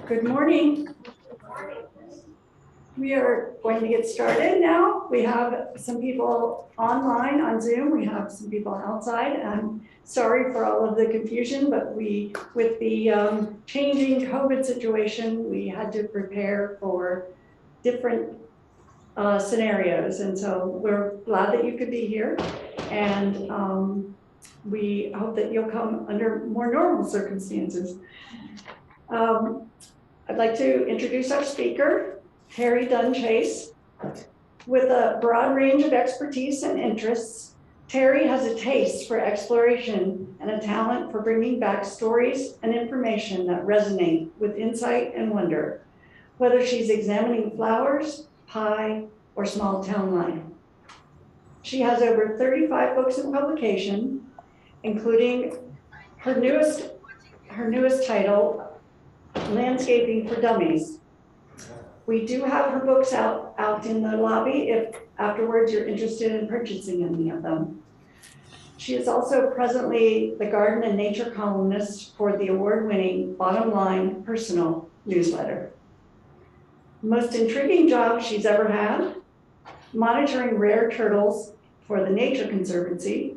Good morning. We are going to get started now. We have some people online on Zoom. We have some people outside. I'm sorry for all of the confusion, but with the changing COVID situation, we had to prepare for different scenarios. And so we're glad that you could be here. And we hope that you'll come under more normal circumstances. I'd like to introduce our speaker, Teri Dunn Chace. With a broad range of expertise and interests, Teri has a taste for exploration and a talent for bringing back stories and information that resonate with insight and wonder, whether she's examining flowers, pie, or small town life. She has over 35 books in publication, including her newest title, Landscaping for Dummies. We do have her books out in the lobby if afterwards you're interested in purchasing any of them. She is also presently the garden and nature columnist for the award-winning Bottom Line personal newsletter. The most intriguing job she's ever had, monitoring rare turtles for the Nature Conservancy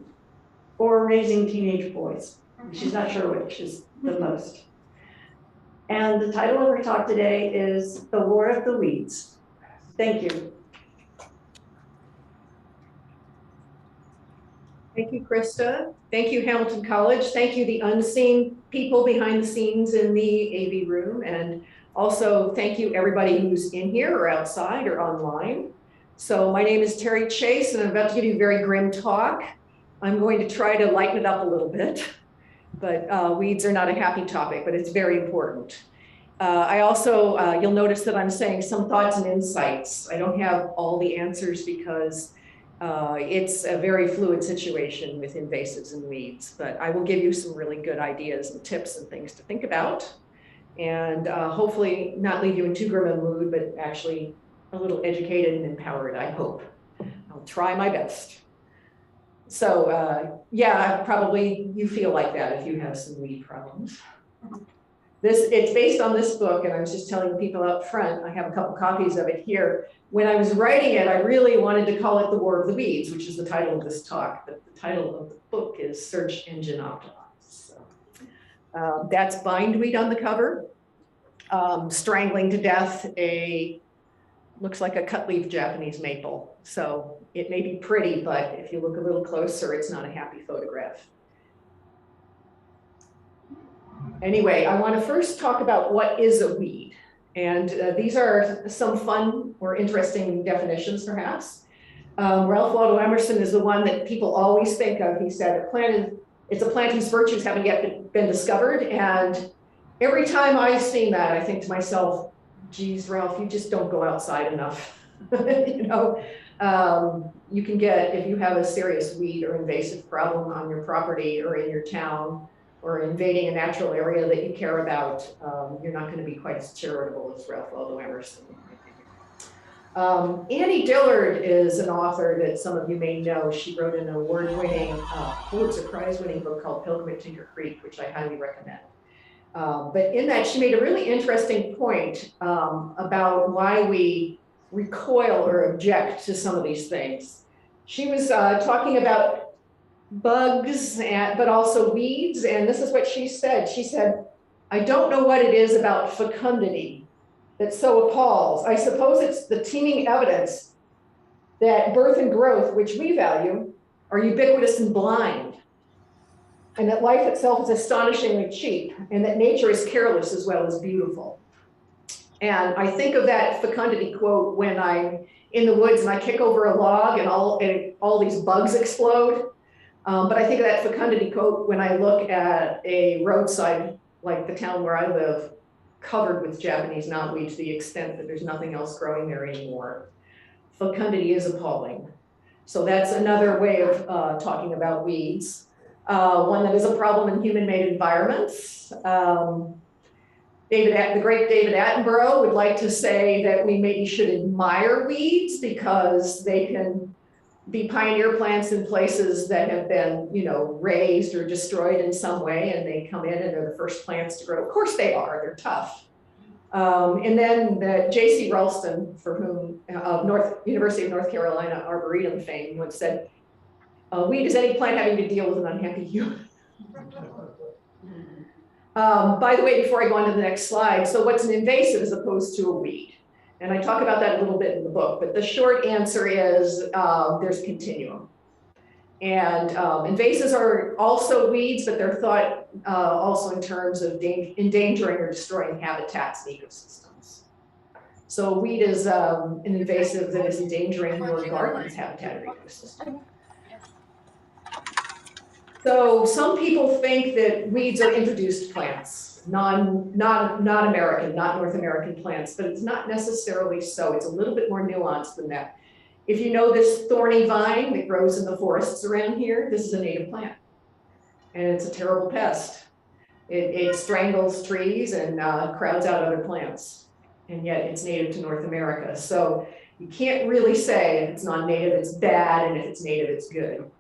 or raising teenage boys. She's not sure which is the most. And the title of her talk today is The War of the Weeds. Thank you. Thank you, Krista. Thank you, Hamilton College. Thank you, the unseen people behind the scenes in the AV room. And also thank you everybody who's in here or outside or online. So my name is Teri Chace and I'm about to give you a very grim talk. I'm going to try to lighten it up a little bit. But weeds are not a happy topic, but it's very important. I also, you'll notice that I'm saying some thoughts and insights. I don't have all the answers because it's a very fluid situation with invasives and weeds, but I will give you some really good ideas and tips and things to think about. And hopefully not leave you in too grim a mood, but actually a little educated and empowered, I hope. I'll try my best. So yeah, probably you feel like that if you have some weed problems. It's based on this book, and I was just telling people up front, I have a couple copies of it here. When I was writing it, I really wanted to call it The War of the Weeds, which is the title of this talk, but the title of the book is Search Engine Optimized. So, that's bindweed on the cover, strangling to death looks like a cut leaf Japanese maple. So it may be pretty, but if you look a little closer, it's not a happy photograph. Anyway, I want to first talk about what is a weed. And these are some fun or interesting definitions, perhaps. Ralph Waldo Emerson is the one that people always think of. He said, it's a plant whose virtues haven't yet been discovered. And every time I've seen that, I think to myself, geez, Ralph, you just don't go outside enough. You know, you can get, if you have a serious weed or invasive problem on your property or in your town or invading a natural area that you care about, you're not going to be quite as charitable as Ralph Waldo Emerson. Annie Dillard is an author that some of you may know. She wrote an award-winning, Pulitzer Prize-winning book called Pilgrim at Tinker Creek, which I highly recommend. But in that, she made a really interesting point about why we recoil or object to some of these things. She was talking about bugs, but also weeds, and this is what she said. She said, I don't know what it is about fecundity that so appalls. I suppose it's the teeming evidence that birth and growth, which we value, are ubiquitous and blind, and that life itself is astonishingly cheap, and that nature is careless as well as beautiful. And I think of that fecundity quote when I'm in the woods and I kick over a log and all these bugs explode. But I think of that fecundity quote when I look at a roadside, like the town where I live, covered with Japanese knotweed to the extent that there's nothing else growing there anymore. Fecundity is appalling. So that's another way of talking about weeds. One that is a problem in human-made environments. The great David Attenborough would like to say that we maybe should admire weeds because they can be pioneer plants in places that have been, you know, raised or destroyed in some way, and they come in and they're the first plants to grow. Of course they are, they're tough. And then the J.C. Ralston, for whom University of North Carolina Arboretum fame, once said, weed is any plant having to deal with an unhappy human. By the way, before I go on to the next slide, so what's an invasive as opposed to a weed? And I talk about that a little bit in the book, but the short answer is there's a continuum. And invasives are also weeds, but they're thought also in terms of endangering or destroying habitats and ecosystems. So a weed is an invasive that is endangering your garden's habitat or ecosystem. So some people think that weeds are introduced plants, not American, not North American plants, but it's not necessarily so. It's a little bit more nuanced than that. If you know this thorny vine that grows in the forests around here, this is a native plant. And it's a terrible pest. It strangles trees and crowds out other plants. And yet it's native to North America. So you can't really say if it's non-native, it's bad, and if it's native, it's good.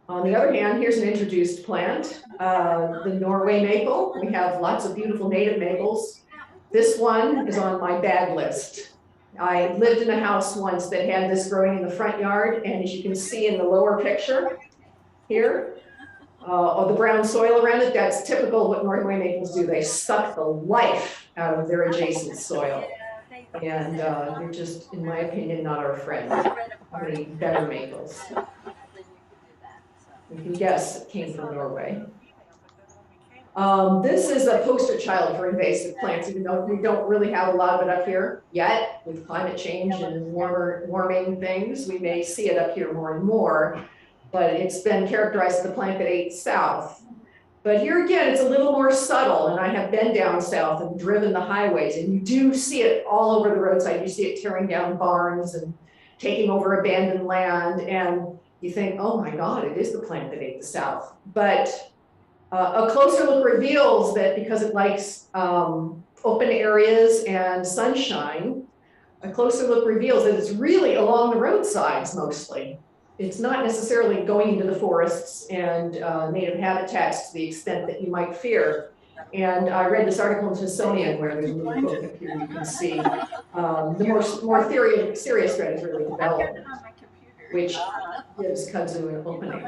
On the other hand, here's an introduced plant, the Norway maple. We have lots of beautiful native maples. This one is on my bad list. I lived in a house once that had this growing in the front yard, and as you can see in the lower picture here, the brown soil around it, that's typical of what Norway maples do. They suck the life out of their adjacent soil. And they're just, in my opinion, not our friend. We need better maples. You can guess it came from Norway. This is a poster child for invasive plants, even though we don't really have a lot of it up here yet. With climate change and warming things, we may see it up here more and more, but it's been characterized as the plant that ate south. But here again, it's a little more subtle, and I have been down south and driven the highways, and you do see it all over the roadside. You see it tearing down barns and taking over abandoned land, and you think, oh my God, it is the plant that ate the south. But a closer look reveals that because it likes open areas and sunshine, a closer look reveals that it's really along the roadsides mostly. It's not necessarily going into the forests and native habitats to the extent that you might fear. And I read this article in Smithsonian where there's a little book up here you can see the more serious threat is really development, which gives kudzu an opening.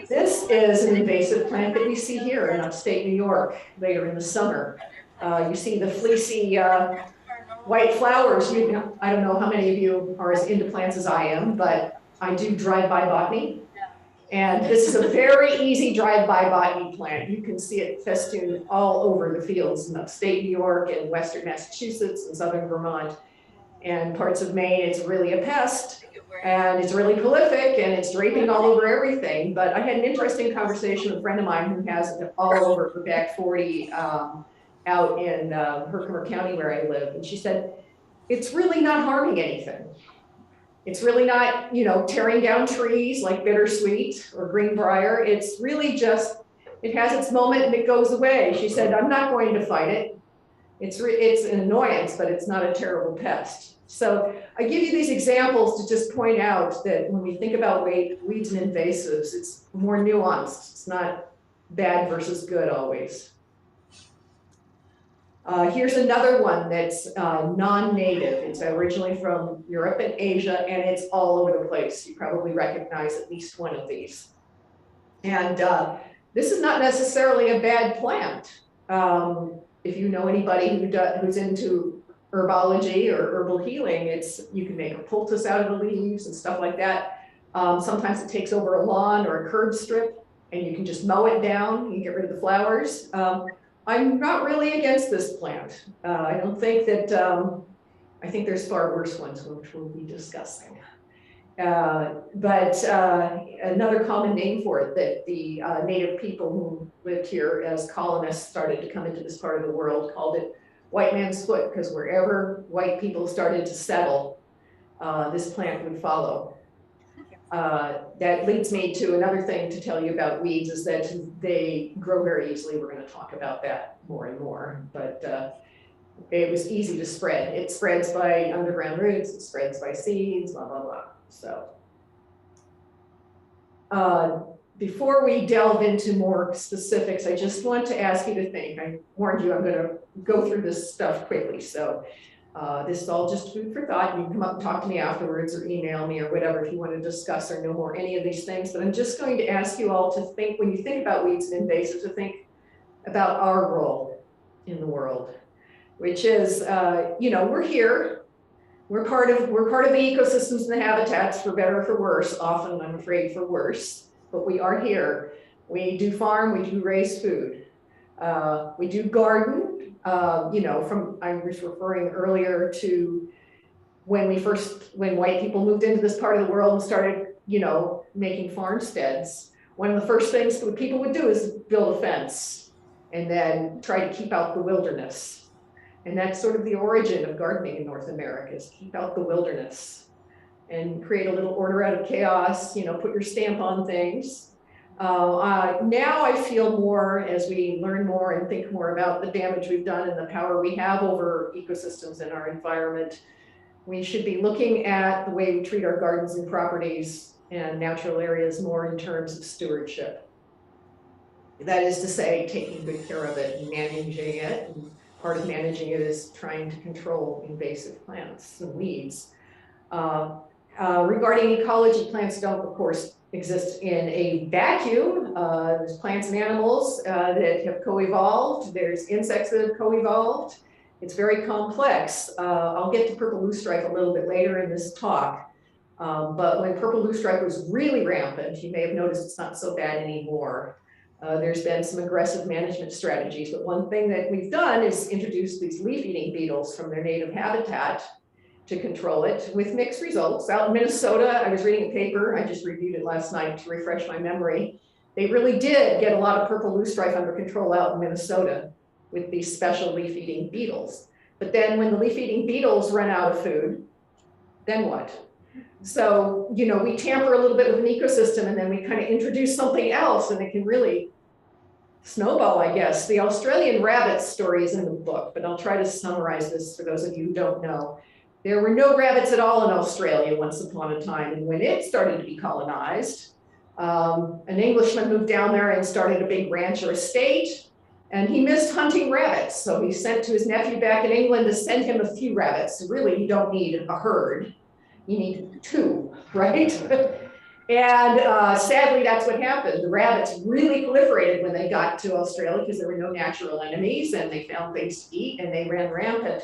This is an invasive plant that we see here in upstate New York later in the summer. You see the fleecy white flowers. I don't know how many of you are as into plants as I am, but I do drive-by botany. And this is a very easy drive-by botany plant. You can see it festooned all over the fields in upstate New York and western Massachusetts and southern Vermont. And parts of Maine, it's really a pest, and it's really prolific, and it's draping all over everything. But I had an interesting conversation with a friend of mine who has it all over her back 40 out in Herkimer County where I live. And she said, it's really not harming anything. It's really not, you know, tearing down trees like bittersweet or greenbrier. It's really just, it has its moment and it goes away. She said, I'm not going to fight it. It's an annoyance, but it's not a terrible pest. So I give you these examples to just point out that when we think about weeds and invasives, it's more nuanced. It's not bad versus good always. Here's another one that's non-native. It's originally from Europe and Asia, and it's all over the place. You probably recognize at least one of these. And this is not necessarily a bad plant. If you know anybody who's into herbology or herbal healing, you can make a poultice out of the leaves and stuff like that. Sometimes it takes over a lawn or a curb strip, and you can just mow it down and get rid of the flowers. I'm not really against this plant. I don't think that, I think there's far worse ones which we'll be discussing. But another common name for it that the native people who lived here as colonists started to come into this part of the world called it white man's foot, because wherever white people started to settle, this plant would follow. That leads me to another thing to tell you about weeds is that they grow very easily. We're going to talk about that more and more. But it was easy to spread. It spreads by underground roots, it spreads by seeds, blah, blah, blah. So before we delve into more specifics, I just want to ask you to think. I warned you I'm going to go through this stuff quickly. So this is all just food for thought. You can come up and talk to me afterwards or email me or whatever if you want to discuss or know more any of these things. But I'm just going to ask you all to think, when you think about weeds and invasives, to think about our role in the world, which is, you know, we're here. We're part of the ecosystems and the habitats, for better or for worse, often I'm afraid for worse, but we are here. We do farm, we do raise food. We do garden, you know, I was referring earlier to when white people moved into this part of the world and started, you know, making farmsteads. One of the first things that people would do is build a fence and then try to keep out the wilderness. And that's sort of the origin of gardening in North America, is keep out the wilderness and create a little order out of chaos, you know, put your stamp on things. Now I feel more, as we learn more and think more about the damage we've done and the power we have over ecosystems and our environment, we should be looking at the way we treat our gardens and properties and natural areas more in terms of stewardship. That is to say, taking good care of it and managing it. And part of managing it is trying to control invasive plants and weeds. Regarding ecology, plants don't, of course, exist in a vacuum. There's plants and animals that have co-evolved. There's insects that have co-evolved. It's very complex. I'll get to purple loosestrife a little bit later in this talk. But when purple loosestrife was really rampant, you may have noticed it's not so bad anymore. There's been some aggressive management strategies, but one thing that we've done is introduce these leaf-eating beetles from their native habitat to control it, with mixed results. Out in Minnesota, I was reading a paper, I just reviewed it last night to refresh my memory. They really did get a lot of purple loosestrife under control out in Minnesota with these special leaf-eating beetles. But then when the leaf-eating beetles run out of food, then what? So, you know, we tamper a little bit with an ecosystem and then we kind of introduce something else and it can really snowball, I guess. The Australian rabbit story is in the book, but I'll try to summarize this for those of you who don't know. There were no rabbits at all in Australia once upon a time. And when it started to be colonized, an Englishman moved down there and started a big ranch or estate. And he missed hunting rabbits. So he sent to his nephew back in England to send him a few rabbits. Really, you don't need a herd. You need 2, right? And sadly, that's what happened. The rabbits really proliferated when they got to Australia because there were no natural enemies and they found things to eat and they ran rampant.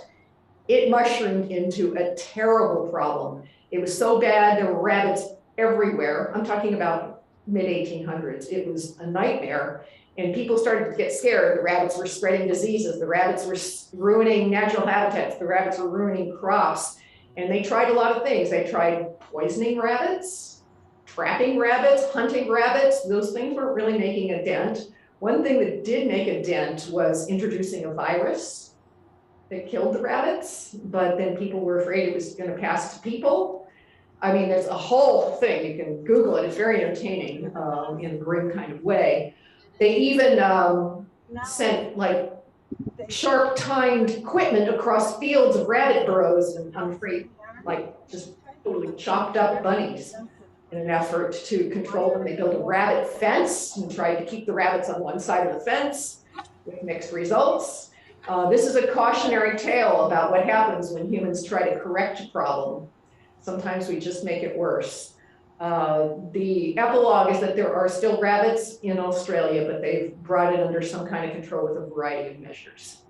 It mushroomed into a terrible problem. It was so bad, there were rabbits everywhere. I'm talking about mid-1800s. It was a nightmare. And people started to get scared. The rabbits were spreading diseases. The rabbits were ruining natural habitats. The rabbits were ruining crops. And they tried a lot of things. They tried poisoning rabbits, trapping rabbits, hunting rabbits. Those things weren't really making a dent. One thing that did make a dent was introducing a virus that killed the rabbits, but then people were afraid it was going to pass to people. I mean, there's a whole thing. You can Google it. It's very entertaining in a grim kind of way. They even sent like sharp-timed equipment across fields of rabbit burrows, and I'm afraid, like, just totally chopped up bunnies in an effort to control them. They built a rabbit fence and tried to keep the rabbits on one side of the fence with mixed results. This is a cautionary tale about what happens when humans try to correct a problem. Sometimes we just make it worse. The epilogue is that there are still rabbits in Australia, but they've brought it under some kind of control with a variety of measures.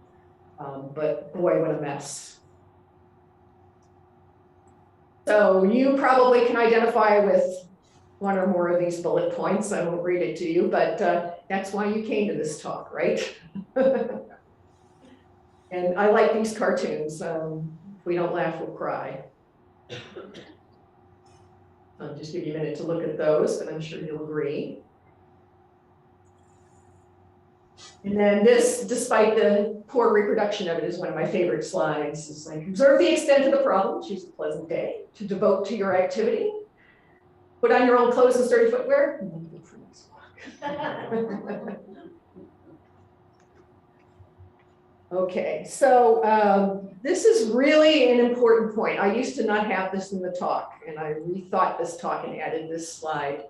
But boy, what a mess. So you probably can identify with one or more of these bullet points. I won't read it to you, but that's why you came to this talk, right? And I like these cartoons. If we don't laugh, we'll cry. I'll just give you a minute to look at those, and I'm sure you'll agree. And then this, despite the poor reproduction of it, is one of my favorite slides. It's like, observe the extent of the problem, choose a pleasant day to devote to your activity. Put on your own clothes and sturdy footwear, and then go for this walk. Okay, so this is really an important point. I used to not have this in the talk, and I rethought this talk and added this slide.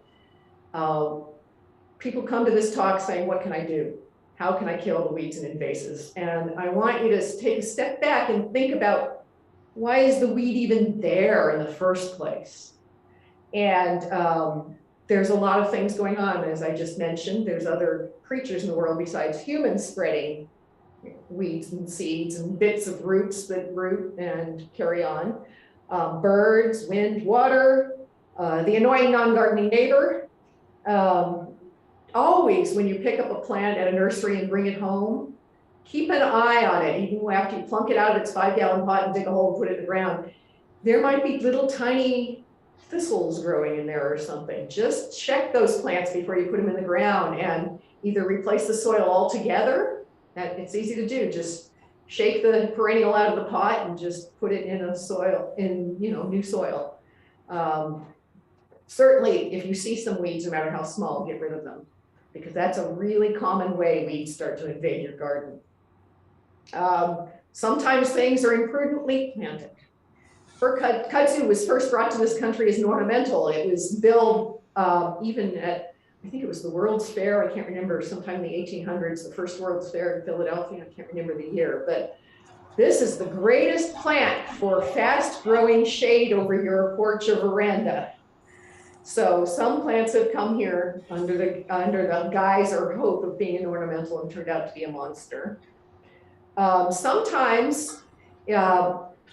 People come to this talk saying, what can I do? How can I kill the weeds and invasives? And I want you to take a step back and think about, why is the weed even there in the first place? And there's a lot of things going on, as I just mentioned. There's other creatures in the world besides humans spreading weeds and seeds and bits of roots that root and carry on. Birds, wind, water, the annoying non-gardening neighbor. Always, when you pick up a plant at a nursery and bring it home, keep an eye on it, even after you plunk it out of its 5-gallon pot and dig a hole and put it in the ground. There might be little tiny thistles growing in there or something. Just check those plants before you put them in the ground and either replace the soil altogether. That it's easy to do. Just shake the perennial out of the pot and just put it in a soil, in new soil. Certainly, if you see some weeds, no matter how small, get rid of them, because that's a really common way weeds start to invade your garden. Sometimes things are imprudently planted. Kudzu was first brought to this country as an ornamental. It was billed even at, I think it was the World's Fair, I can't remember, sometime in the 1800s, the first World's Fair in Philadelphia, I can't remember the year, but this is the greatest plant for fast growing shade over your porch or veranda. So some plants have come here under the guise or hope of being an ornamental and turned out to be a monster. Sometimes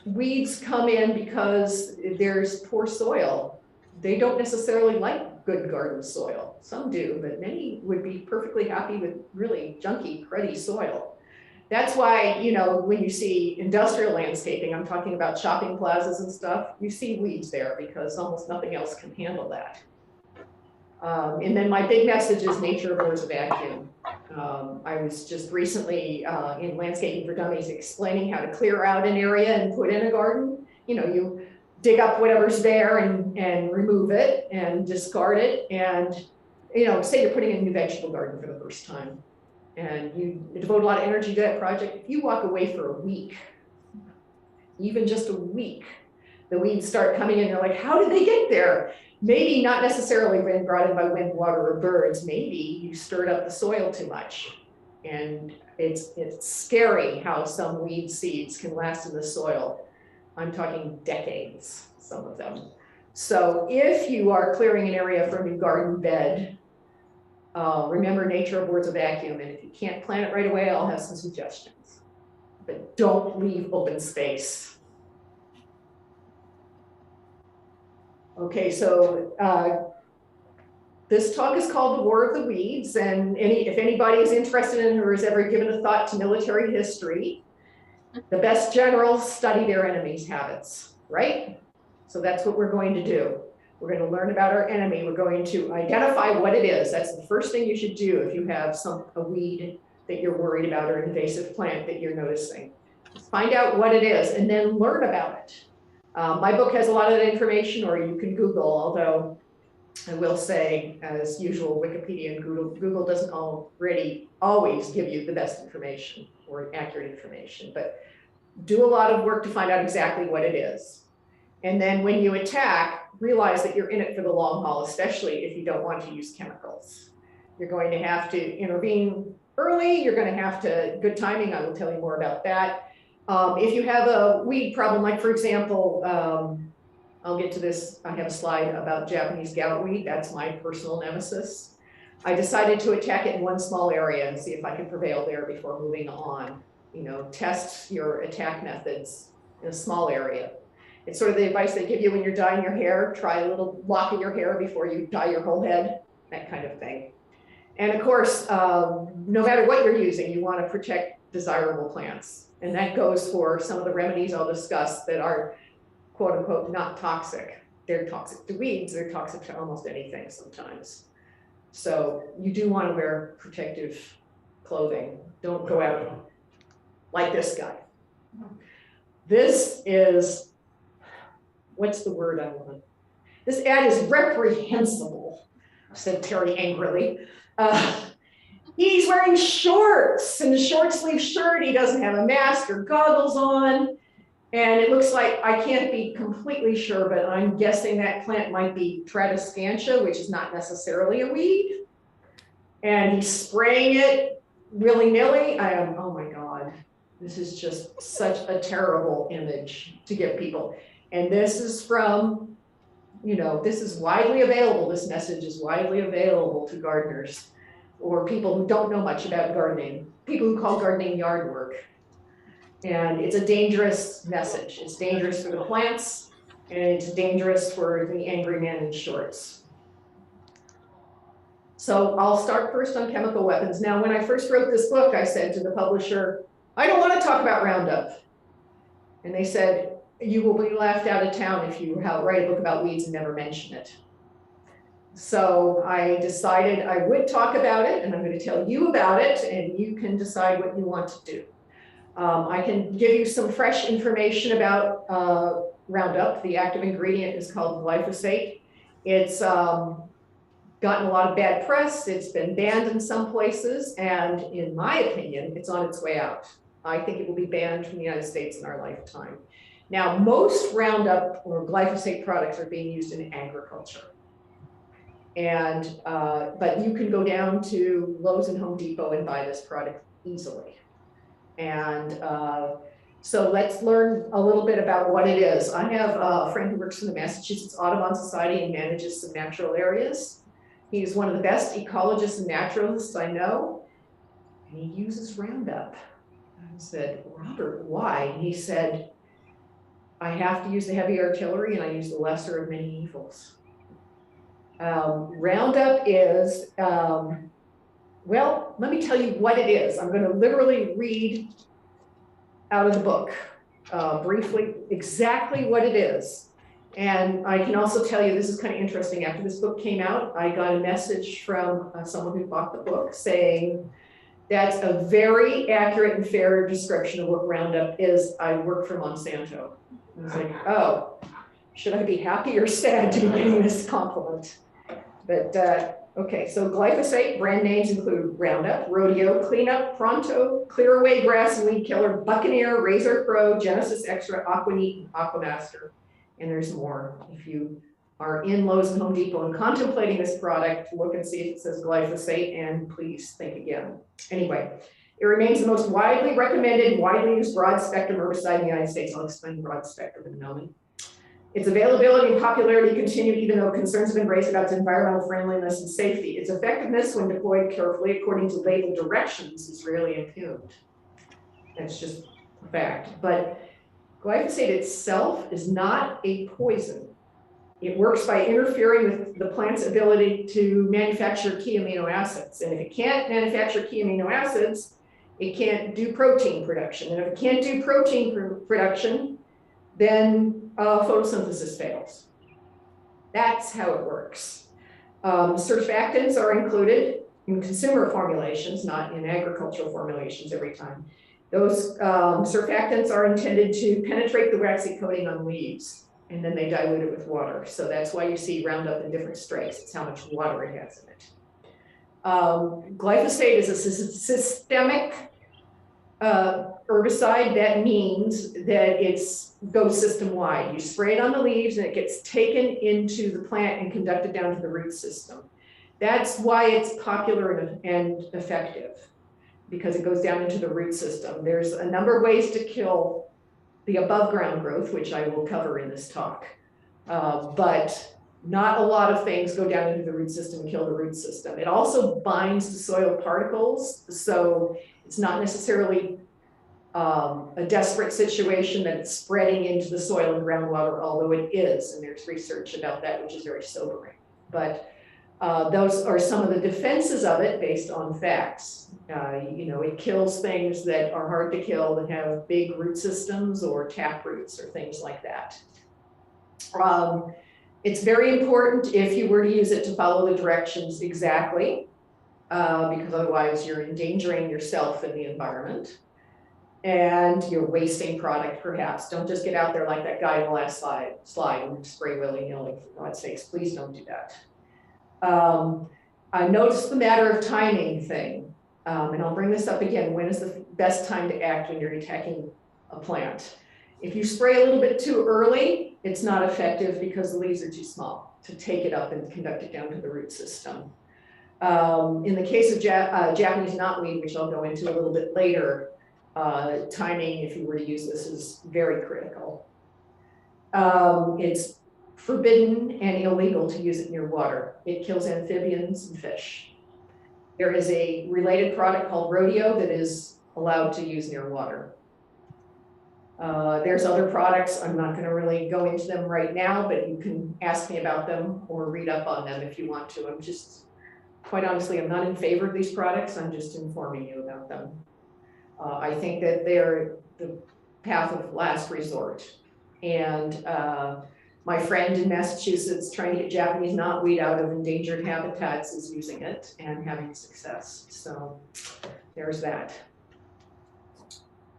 weeds come in because there's poor soil. They don't necessarily like good garden soil. Some do, but many would be perfectly happy with really junky, cruddy soil. That's why, when you see industrial landscaping, I'm talking about shopping plazas and stuff, you see weeds there because almost nothing else can handle that. And then my big message is nature abhors a vacuum. I was just recently in Landscaping for Dummies explaining how to clear out an area and put in a garden. You dig up whatever's there and remove it and discard it. And, say you're putting in a new vegetable garden for the first time and you devote a lot of energy to that project. If you walk away for a week, even just a week, the weeds start coming in. You're like, how did they get there? Maybe not necessarily been brought in by wind, water, or birds. Maybe you stirred up the soil too much. And it's scary how some weed seeds can last in the soil. I'm talking decades, some of them. So if you are clearing an area for a new garden bed, remember nature abhors a vacuum. And if you can't plant it right away, I'll have some suggestions. But don't leave open space. Okay, so this talk is called The War of the Weeds, and if anybody is interested in or has ever given a thought to military history, the best generals study their enemies' habits, right? So that's what we're going to do. We're going to learn about our enemy. We're going to identify what it is. That's the first thing you should do if you have a weed that you're worried about or an invasive plant that you're noticing. Find out what it is and then learn about it. My book has a lot of that information, or you can Google, although I will say, as usual, Wikipedia and Google doesn't always give you the best information or accurate information, but do a lot of work to find out exactly what it is. And then when you attack, realize that you're in it for the long haul, especially if you don't want to use chemicals. You're going to have to intervene early. You're going to have to, good timing, I will tell you more about that. If you have a weed problem, like for example, I'll get to this, I have a slide about Japanese gout weed, that's my personal nemesis. I decided to attack it in one small area and see if I could prevail there before moving on. Test your attack methods in a small area. It's sort of the advice they give you when you're dyeing your hair, try a little lock of your hair before you dye your whole head, that kind of thing. And of course, no matter what you're using, you want to protect desirable plants. And that goes for some of the remedies I'll discuss that are, quote unquote, not toxic. They're toxic to weeds, they're toxic to almost anything sometimes. So you do want to wear protective clothing. Don't go out like this guy. This is, what's the word I want? This ad is reprehensible, said Teri angrily. He's wearing shorts and a short sleeve shirt. He doesn't have a mask or goggles on. And it looks like, I can't be completely sure, but I'm guessing that plant might be Tradescantia, which is not necessarily a weed. And he's spraying it willy-nilly. Oh my God, this is just such a terrible image to give people. And this is from, this is widely available. This message is widely available to gardeners or people who don't know much about gardening, people who call gardening yard work. And it's a dangerous message. It's dangerous for the plants, and it's dangerous for the angry man in shorts. So I'll start first on chemical weapons. Now, when I first wrote this book, I said to the publisher, I don't want to talk about Roundup. And they said, you will be laughed out of town if you write a book about weeds and never mention it. So I decided I would talk about it, and I'm going to tell you about it, and you can decide what you want to do. I can give you some fresh information about Roundup. The active ingredient is called glyphosate. It's gotten a lot of bad press. It's been banned in some places, and in my opinion, it's on its way out. I think it will be banned from the United States in our lifetime. Now, most Roundup or glyphosate products are being used in agriculture. And, but you can go down to Lowe's and Home Depot and buy this product easily. And so let's learn a little bit about what it is. I have a friend who works for the Massachusetts Audubon Society and manages some natural areas. He's one of the best ecologists and naturalists I know, and he uses Roundup. I said, Robert, why? And he said, I have to use the heavy artillery and I use the lesser of many evils. Roundup is, well, let me tell you what it is. I'm going to literally read out of the book briefly exactly what it is. And I can also tell you, this is kind of interesting. After this book came out, I got a message from someone who bought the book saying, that's a very accurate and fair description of what Roundup is. I work for Monsanto. I was like, oh, should I be happy or sad to be getting this compliment? But okay, so glyphosate brand names include Roundup, Rodeo, Cleanup, Pronto, Clear Away Grass and Weed Killer, Buccaneer, Razor Pro, Genesis Extra, Aquaneat, and Aquamaster. And there's more. If you are in Lowe's and Home Depot and contemplating this product, look and see if it says glyphosate, and please think again. Anyway, it remains the most widely recommended, widely used broad spectrum herbicide in the United States. I'll explain broad spectrum in a moment. Its availability and popularity continue even though concerns have been raised about its environmental friendliness and safety. Its effectiveness, when deployed carefully according to label directions, is rarely impugned. That's just a fact. But glyphosate itself is not a poison. It works by interfering with the plant's ability to manufacture key amino acids. And if it can't manufacture key amino acids, it can't do protein production. And if it can't do protein production, then photosynthesis fails. That's how it works. Surfactants are included in consumer formulations, not in agricultural formulations every time. Those surfactants are intended to penetrate the waxy coating on leaves, and then they dilute it with water. So that's why you see Roundup in different strengths. It's how much water it has in it. Glyphosate is a systemic herbicide. That means that it goes system-wide. You spray it on the leaves and it gets taken into the plant and conducted down to the root system. That's why it's popular and effective, because it goes down into the root system. There's a number of ways to kill the above ground growth, which I will cover in this talk. But not a lot of things go down into the root system and kill the root system. It also binds to soil particles, so it's not necessarily a desperate situation that it's spreading into the soil and groundwater, although it is, and there's research about that, which is very sobering. But those are some of the defenses of it based on facts. It kills things that are hard to kill, that have big root systems or tap roots or things like that. It's very important, if you were to use it, to follow the directions exactly, because otherwise you're endangering yourself and the environment. And you're wasting product, perhaps. Don't just get out there like that guy in the last slide and spray willy-nilly. For God's sakes, please don't do that. I noticed the matter of timing thing. And I'll bring this up again, when is the best time to act when you're attacking a plant? If you spray a little bit too early, it's not effective because the leaves are too small to take it up and conduct it down to the root system. In the case of Japanese knotweed, which I'll go into a little bit later, timing, if you were to use this, is very critical. It's forbidden and illegal to use it near water. It kills amphibians and fish. There is a related product called rodeo that is allowed to use near water. There's other products. I'm not going to really go into them right now, but you can ask me about them or read up on them if you want to. I'm just, quite honestly, I'm not in favor of these products. I'm just informing you about them. I think that they're the path of last resort. And my friend in Massachusetts trying to get Japanese knotweed out of endangered habitats is using it and having success. So there's that.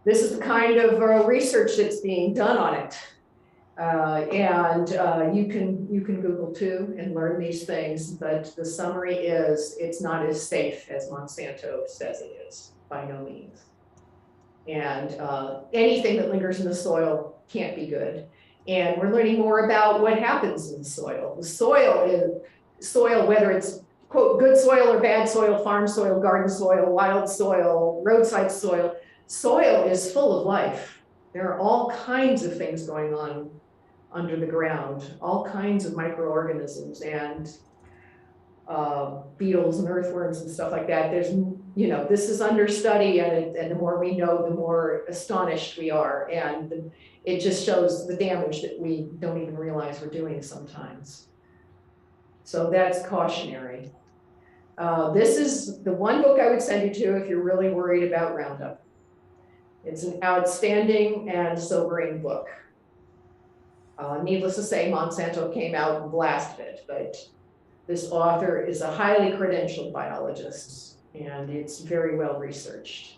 This is the kind of research that's being done on it. You can Google too and learn these things, but the summary is it's not as safe as Monsanto says it is, by no means. And anything that lingers in the soil can't be good. And we're learning more about what happens in the soil. The soil, whether it's quote good soil or bad soil, farm soil, garden soil, wild soil, roadside soil, soil is full of life. There are all kinds of things going on under the ground, all kinds of microorganisms and beetles and earthworms and stuff like that. There's, you know, this is under study, and the more we know, the more astonished we are. And it just shows the damage that we don't even realize we're doing sometimes. So that's cautionary. This is the one book I would send you to if you're really worried about Roundup. It's an outstanding and sobering book. Needless to say, Monsanto came out and blasted it, but this author is a highly credentialed biologist, and it's very well researched.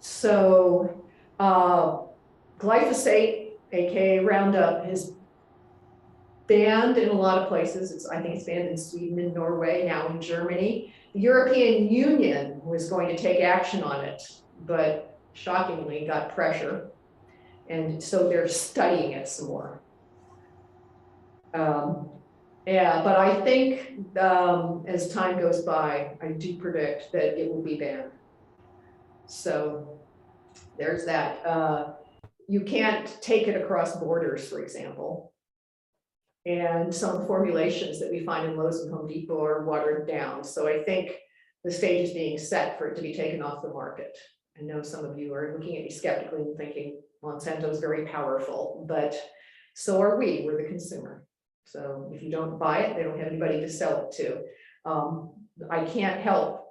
So glyphosate, aka Roundup, is banned in a lot of places. I think it's banned in Sweden and Norway, now in Germany. The European Union was going to take action on it, but shockingly got pressure. And so they're studying it some more. Yeah, but I think as time goes by, I do predict that it will be banned. So there's that. You can't take it across borders, for example. And some of the formulations that we find in Lowe's and Home Depot are watered down. So I think the stage is being set for it to be taken off the market. I know some of you are looking at me skeptically and thinking Monsanto is very powerful, but so are we. We're the consumer. So if you don't buy it, they don't have anybody to sell it to. I can't help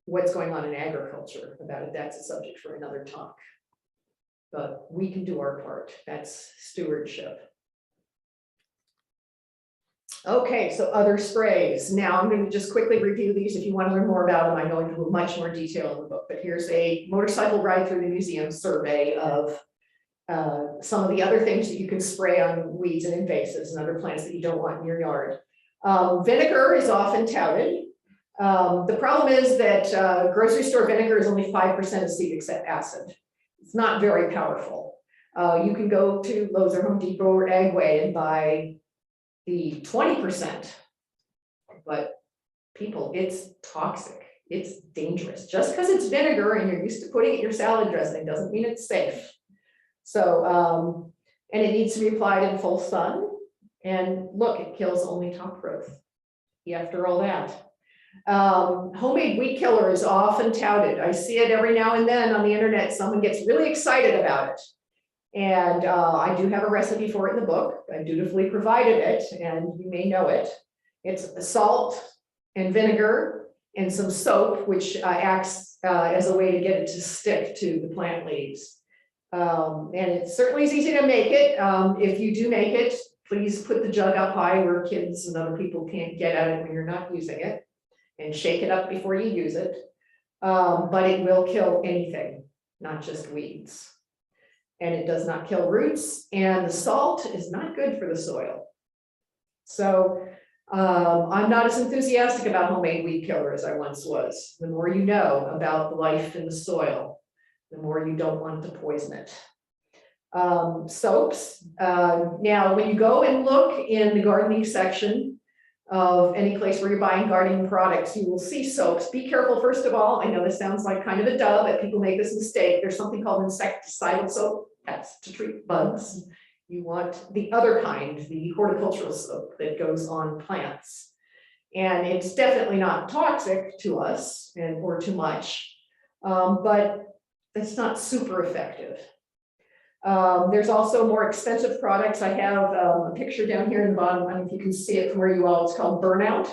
what's going on in agriculture about it. That's a subject for another talk. But we can do our part. That's stewardship. Okay, so other sprays. Now I'm going to just quickly review these. If you want to learn more about them, I go into much more detail in the book. But here's a motorcycle ride through the museum survey of some of the other things that you can spray on weeds and invasives and other plants that you don't want in your yard. Vinegar is often touted. The problem is that grocery store vinegar is only 5% acetic acid. It's not very powerful. You can go to Lowe's or Home Depot or Agway and buy the 20%, but people, it's toxic. It's dangerous. Just because it's vinegar and you're used to putting it in your salad dressing doesn't mean it's safe. So, and it needs to be applied in full sun. And look, it kills only top growth. After all that. Homemade weed killer is often touted. I see it every now and then on the internet. Someone gets really excited about it. And I do have a recipe for it in the book. I dutifully provided it, and you may know it. It's salt and vinegar and some soap, which acts as a way to get it to stick to the plant leaves. And it certainly is easy to make it. If you do make it, please put the jug up high where kids and other people can't get at it when you're not using it, and shake it up before you use it. But it will kill anything, not just weeds. And it does not kill roots, and the salt is not good for the soil. So I'm not as enthusiastic about homemade weed killer as I once was. The more you know about the life in the soil, the more you don't want to poison it. Soaps. Now, when you go and look in the gardening section of any place where you're buying gardening products, you will see soaps. Be careful, first of all. I know this sounds like kind of a dub, but people make this mistake. There's something called insecticidal soap. That's to treat bugs. You want the other kind, the horticultural soap that goes on plants. And it's definitely not toxic to us or too much, but it's not super effective. There's also more expensive products. I have a picture down here in the bottom. I don't know if you can see it from where you are. It's called Burnout.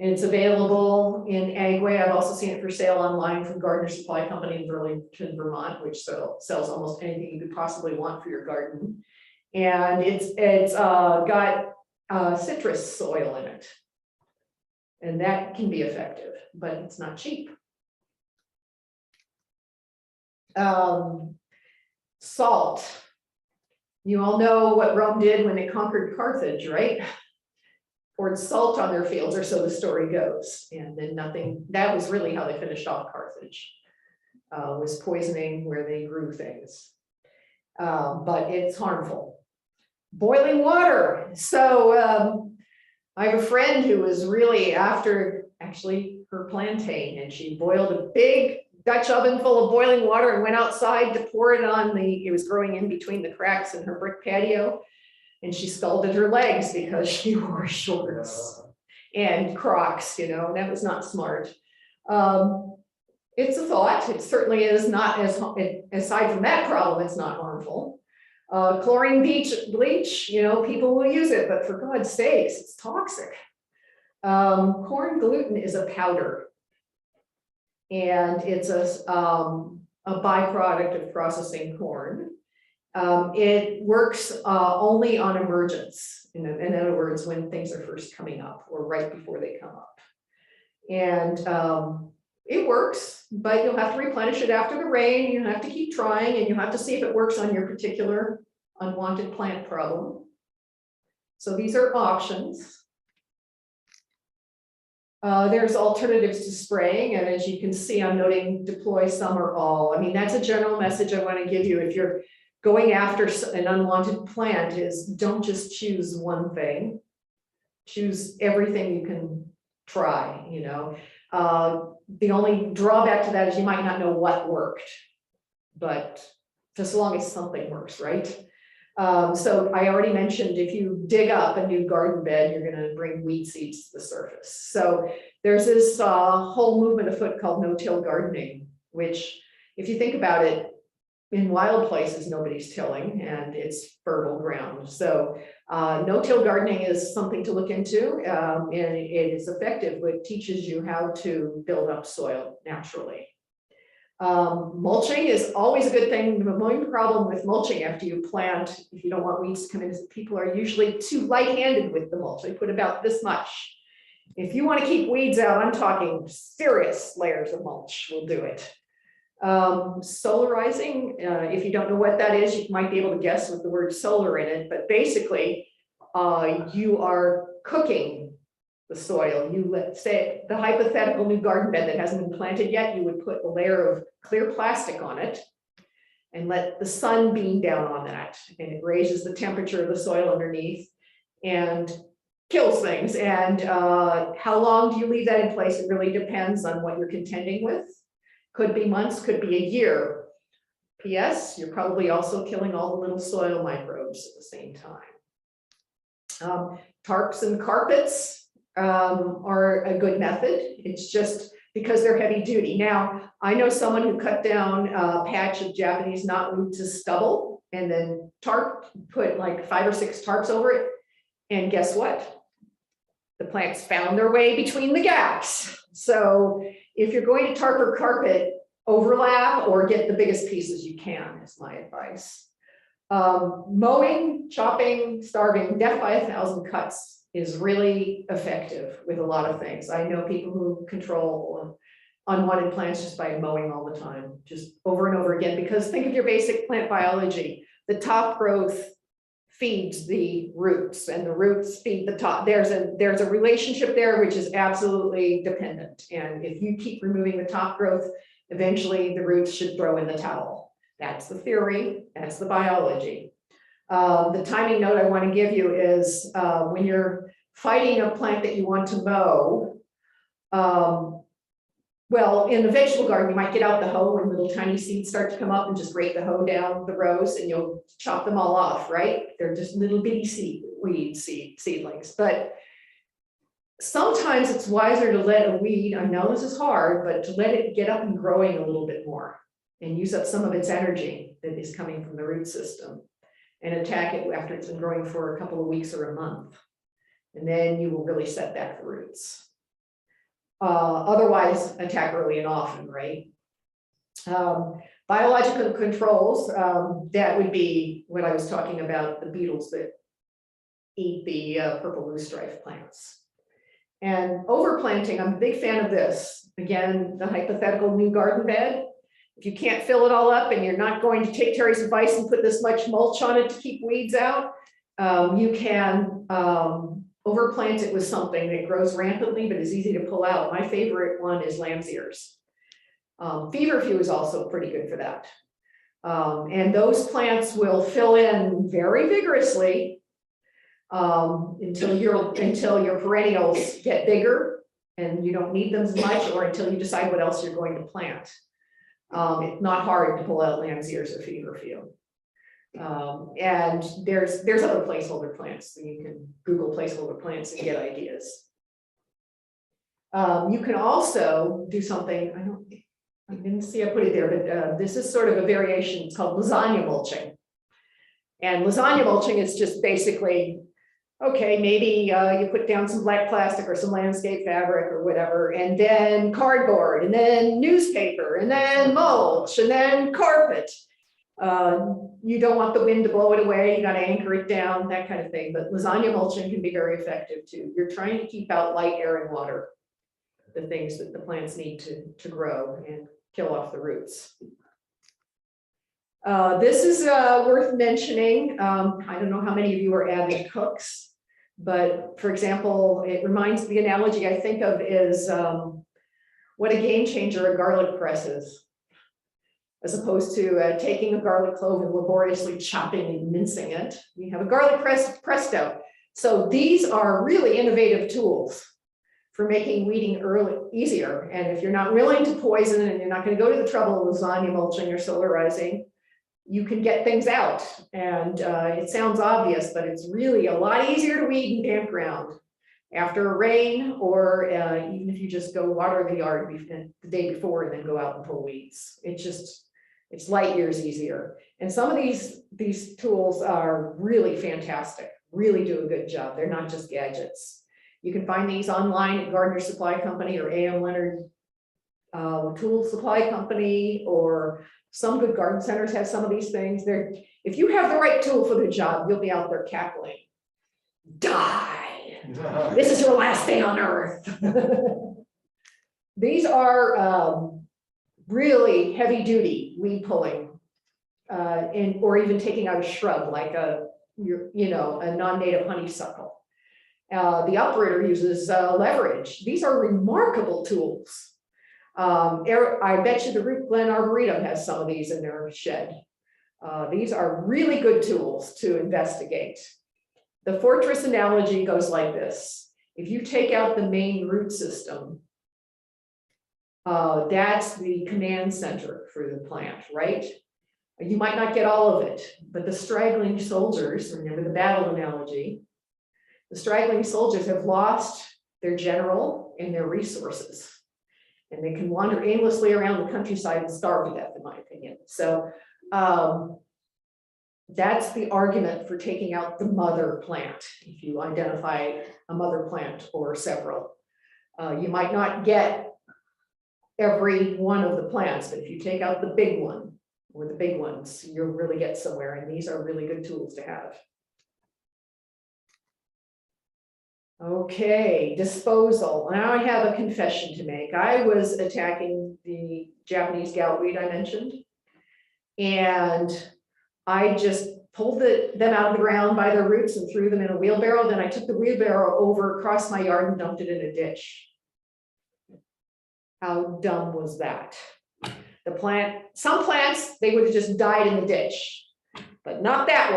And it's available in Agway. I've also seen it for sale online from Gardener Supply Company in Burlington, Vermont, which sells almost anything you could possibly want for your garden. And it's got citrus soil in it. And that can be effective, but it's not cheap. Salt. You all know what Rome did when they conquered Carthage, right? Poured salt on their fields, or so the story goes. And then that was really how they finished off Carthage, was poisoning where they grew things. But it's harmful. Boiling water. So I have a friend who was really after actually her plantain, and she boiled a big Dutch oven full of boiling water and went outside to pour it on it was growing in between the cracks in her brick patio. And she scalded her legs because she wore shorts and Crocs, that was not smart. It's a thought. It certainly is not aside from that problem, it's not harmful. Chlorine bleach, people will use it, but for God's sakes, it's toxic. Corn gluten is a powder. And it's a byproduct of processing corn. It works only on emergence. In other words, when things are first coming up or right before they come up. And it works, but you'll have to replenish it after the rain. You have to keep trying, and you have to see if it works on your particular unwanted plant problem. So these are options. There's alternatives to spraying, and as you can see, I'm noting deploy some or all. I mean, that's a general message I want to give you. If you're going after an unwanted plant, is don't just choose one thing. Choose everything you can try, The only drawback to that is you might not know what worked, but just as long as something works, right? So I already mentioned, if you dig up a new garden bed, you're going to bring weed seeds to the surface. So there's this whole movement afoot called no-till gardening, which, if you think about it, in wild places, nobody's tilling and it's fertile ground. So no-till gardening is something to look into, and it is effective. It teaches you how to build up soil naturally. Mulching is always a good thing. The main problem with mulching after you plant, if you don't want weeds to come in, is that people are usually too light-handed with the mulch. They put about this much. If you want to keep weeds out, I'm talking serious layers of mulch will do it. Solarizing, if you don't know what that is, you might be able to guess with the word solar in it, but basically you are cooking the soil. Let's say the hypothetical new garden bed that hasn't been planted yet, you would put a layer of clear plastic on it and let the sun beam down on that, and it raises the temperature of the soil underneath and kills things. And how long do you leave that in place? It really depends on what you're contending with. Could be months, could be a year. P.S. You're probably also killing all the little soil microbes at the same time. Tarps and carpets are a good method. It's just because they're heavy duty. Now, I know someone who cut down a patch of Japanese knotweed to stubble and then put like 5 or 6 tarps over it. And guess what? The plants found their way between the gaps. So if you're going to tarp or carpet, overlap or get the biggest pieces you can, is my advice. Mowing, chopping, starving, death by 1,000 cuts is really effective with a lot of things. I know people who control unwanted plants just by mowing all the time, just over and over again, because think of your basic plant biology. The top growth feeds the roots and the roots feed the top. There's a relationship there which is absolutely dependent. And if you keep removing the top growth, eventually the roots should throw in the towel. That's the theory, that's the biology. The timing note I want to give you is when you're fighting a plant that you want to mow, well, in the vegetable garden, you might get out the hoe when little tiny seeds start to come up and just rake the hoe down the rows and you'll chop them all off, right? They're just little bitty seedlings. But sometimes it's wiser to let a weed, I know this is hard, but to let it get up and growing a little bit more and use up some of its energy that is coming from the root system and attack it after it's been growing for a couple of weeks or a month. And then you will really set back the roots. Otherwise, attack early and often, right? Biological controls, that would be what I was talking about, the beetles that eat the purple loosestrife plants. And overplanting, I'm a big fan of this. Again, the hypothetical new garden bed. If you can't fill it all up and you're not going to take Teri's advice and put this much mulch on it to keep weeds out, you can overplant it with something that grows rampantly but is easy to pull out. My favorite one is lamb's ears. Feverfew is also pretty good for that. And those plants will fill in very vigorously until your perennials get bigger and you don't need them as much, or until you decide what else you're going to plant. It's not hard to pull out lamb's ears or feverfew. And there's other placeholder plants, so you can Google placeholder plants and get ideas. You can also do something, I didn't see I put it there, but this is sort of a variation. It's called lasagna mulching. And lasagna mulching is just basically, okay, maybe you put down some black plastic or some landscape fabric or whatever, and then cardboard, and then newspaper, and then mulch, and then carpet. You don't want the wind to blow it away, you got to anchor it down, that kind of thing. But lasagna mulching can be very effective too. You're trying to keep out light, air, and water, the things that the plants need to grow and kill off the roots. This is worth mentioning. I don't know how many of you are avid cooks, but for example, it reminds the analogy I think of is what a game changer a garlic press is, as opposed to taking a garlic clove and laboriously chopping and mincing it. You have a garlic press, presto. So these are really innovative tools for making weeding easier. And if you're not willing to poison and you're not going to go to the trouble of lasagna mulching or solarizing, you can get things out. And it sounds obvious, but it's really a lot easier to weed in damp ground after a rain, or even if you just go water the yard the day before and then go out and pull weeds. It's light years easier. And some of these tools are really fantastic, really do a good job. They're not just gadgets. You can find these online at Gardener Supply Company or A.M. Leonard Tool Supply Company, or some good garden centers have some of these things. If you have the right tool for the job, you'll be out there cackling. Die! This is your last day on earth. These are really heavy duty weed pulling, or even taking out a shrub like a non-native honeysuckle. The operator uses leverage. These are remarkable tools. I bet you the Root Glen Arboretum has some of these in their shed. These are really good tools to investigate. The fortress analogy goes like this. If you take out the main root system, that's the command center for the plant, right? You might not get all of it, but the straggling soldiers, remember the battle analogy, the straggling soldiers have lost their general and their resources, and they can wander aimlessly around the countryside and starve to death, in my opinion. So that's the argument for taking out the mother plant. If you identify a mother plant or several, you might not get every one of the plants, but if you take out the big one or the big ones, you'll really get somewhere. And these are really good tools to have. Okay, disposal. Now I have a confession to make. I was attacking the Japanese goutweed I mentioned, and I just pulled them out of the ground by their roots and threw them in a wheelbarrow. Then I took the wheelbarrow over across my yard and dumped it in a ditch. How dumb was that? Some plants, they would have just died in the ditch, but not that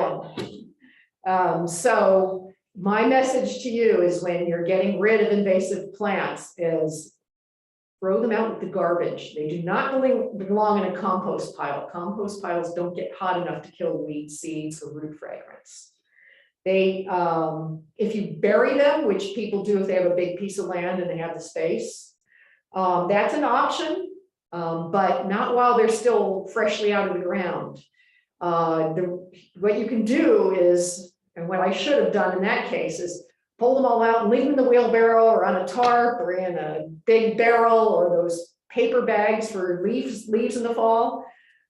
one. So my message to you is when you're getting rid of invasive plants is throw them out with the garbage. They do not belong in a compost pile. Compost piles don't get hot enough to kill weed seeds or root fragments. They, if you bury them, which people do if they have a big piece of land and they have the space, that's an option. But not while they're still freshly out of the ground. What you can do is, and what I should have done in that case is pull them all out and leave them in the wheelbarrow or on a tarp or in a big barrel or those paper bags for leaves in the fall.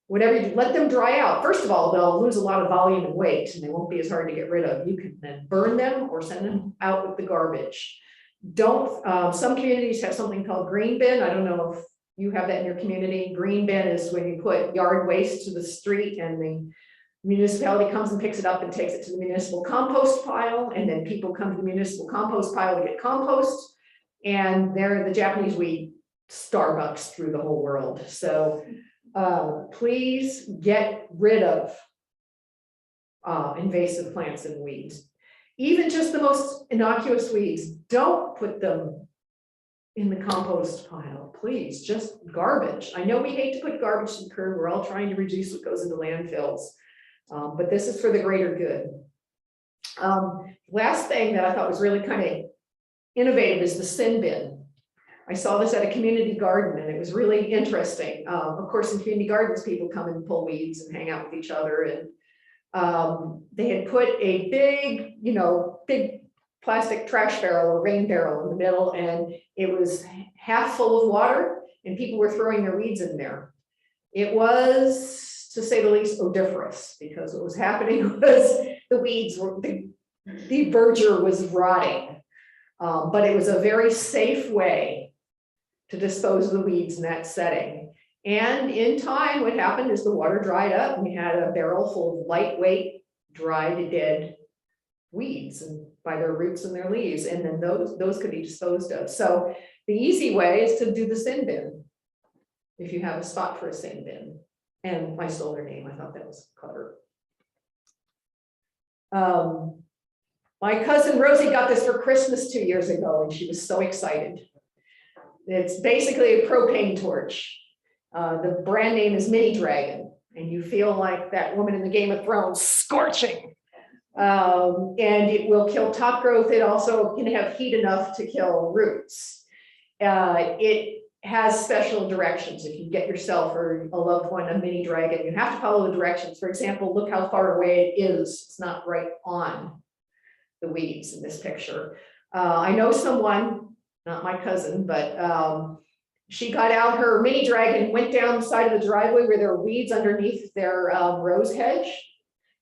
Whatever you do, let them dry out. First of all, they'll lose a lot of volume and weight and they won't be as hard to get rid of. You can then burn them or send them out with the garbage. Some communities have something called green bin. I don't know if you have that in your community. Green bin is when you put yard waste to the street and the municipality comes and picks it up and takes it to the municipal compost pile. And then people come to the municipal compost pile to get compost. And they're the Japanese weed Starbucks through the whole world. So please get rid of invasive plants and weeds. Even just the most innocuous weeds, don't put them in the compost pile, please, just garbage. I know we hate to put garbage to the curb. We're all trying to reduce what goes into landfills, but this is for the greater good. Last thing that I thought was really kind of innovative is the sin bin. I saw this at a community garden and it was really interesting. Of course, in community gardens, people come and pull weeds and hang out with each other. And they had put a big, big plastic trash barrel or rain barrel in the middle, and it was half full of water and people were throwing their weeds in there. It was, to say the least, odoriferous because what was happening was the weeds were, the verdure was rotting. But it was a very safe way to dispose of the weeds in that setting. And in time, what happened is the water dried up and we had a barrel full of lightweight, dried, dead weeds and by their roots and their leaves, and then those could be disposed of. So the easy way is to do the sin bin if you have a spot for a sin bin. And I stole their name. I thought that was clever. My cousin Rosie got this for Christmas 2 years ago and she was so excited. It's basically a propane torch. The brand name is Mini Dragon, and you feel like that woman in the Game of Thrones, scorching. And it will kill top growth. It also can have heat enough to kill roots. It has special directions. If you get yourself or a loved one a Mini Dragon, you have to follow the directions. For example, look how far away it is. It's not right on the weeds in this picture. I know someone, not my cousin, but she got out her Mini Dragon, went down the side of the driveway where there were weeds underneath their rose hedge,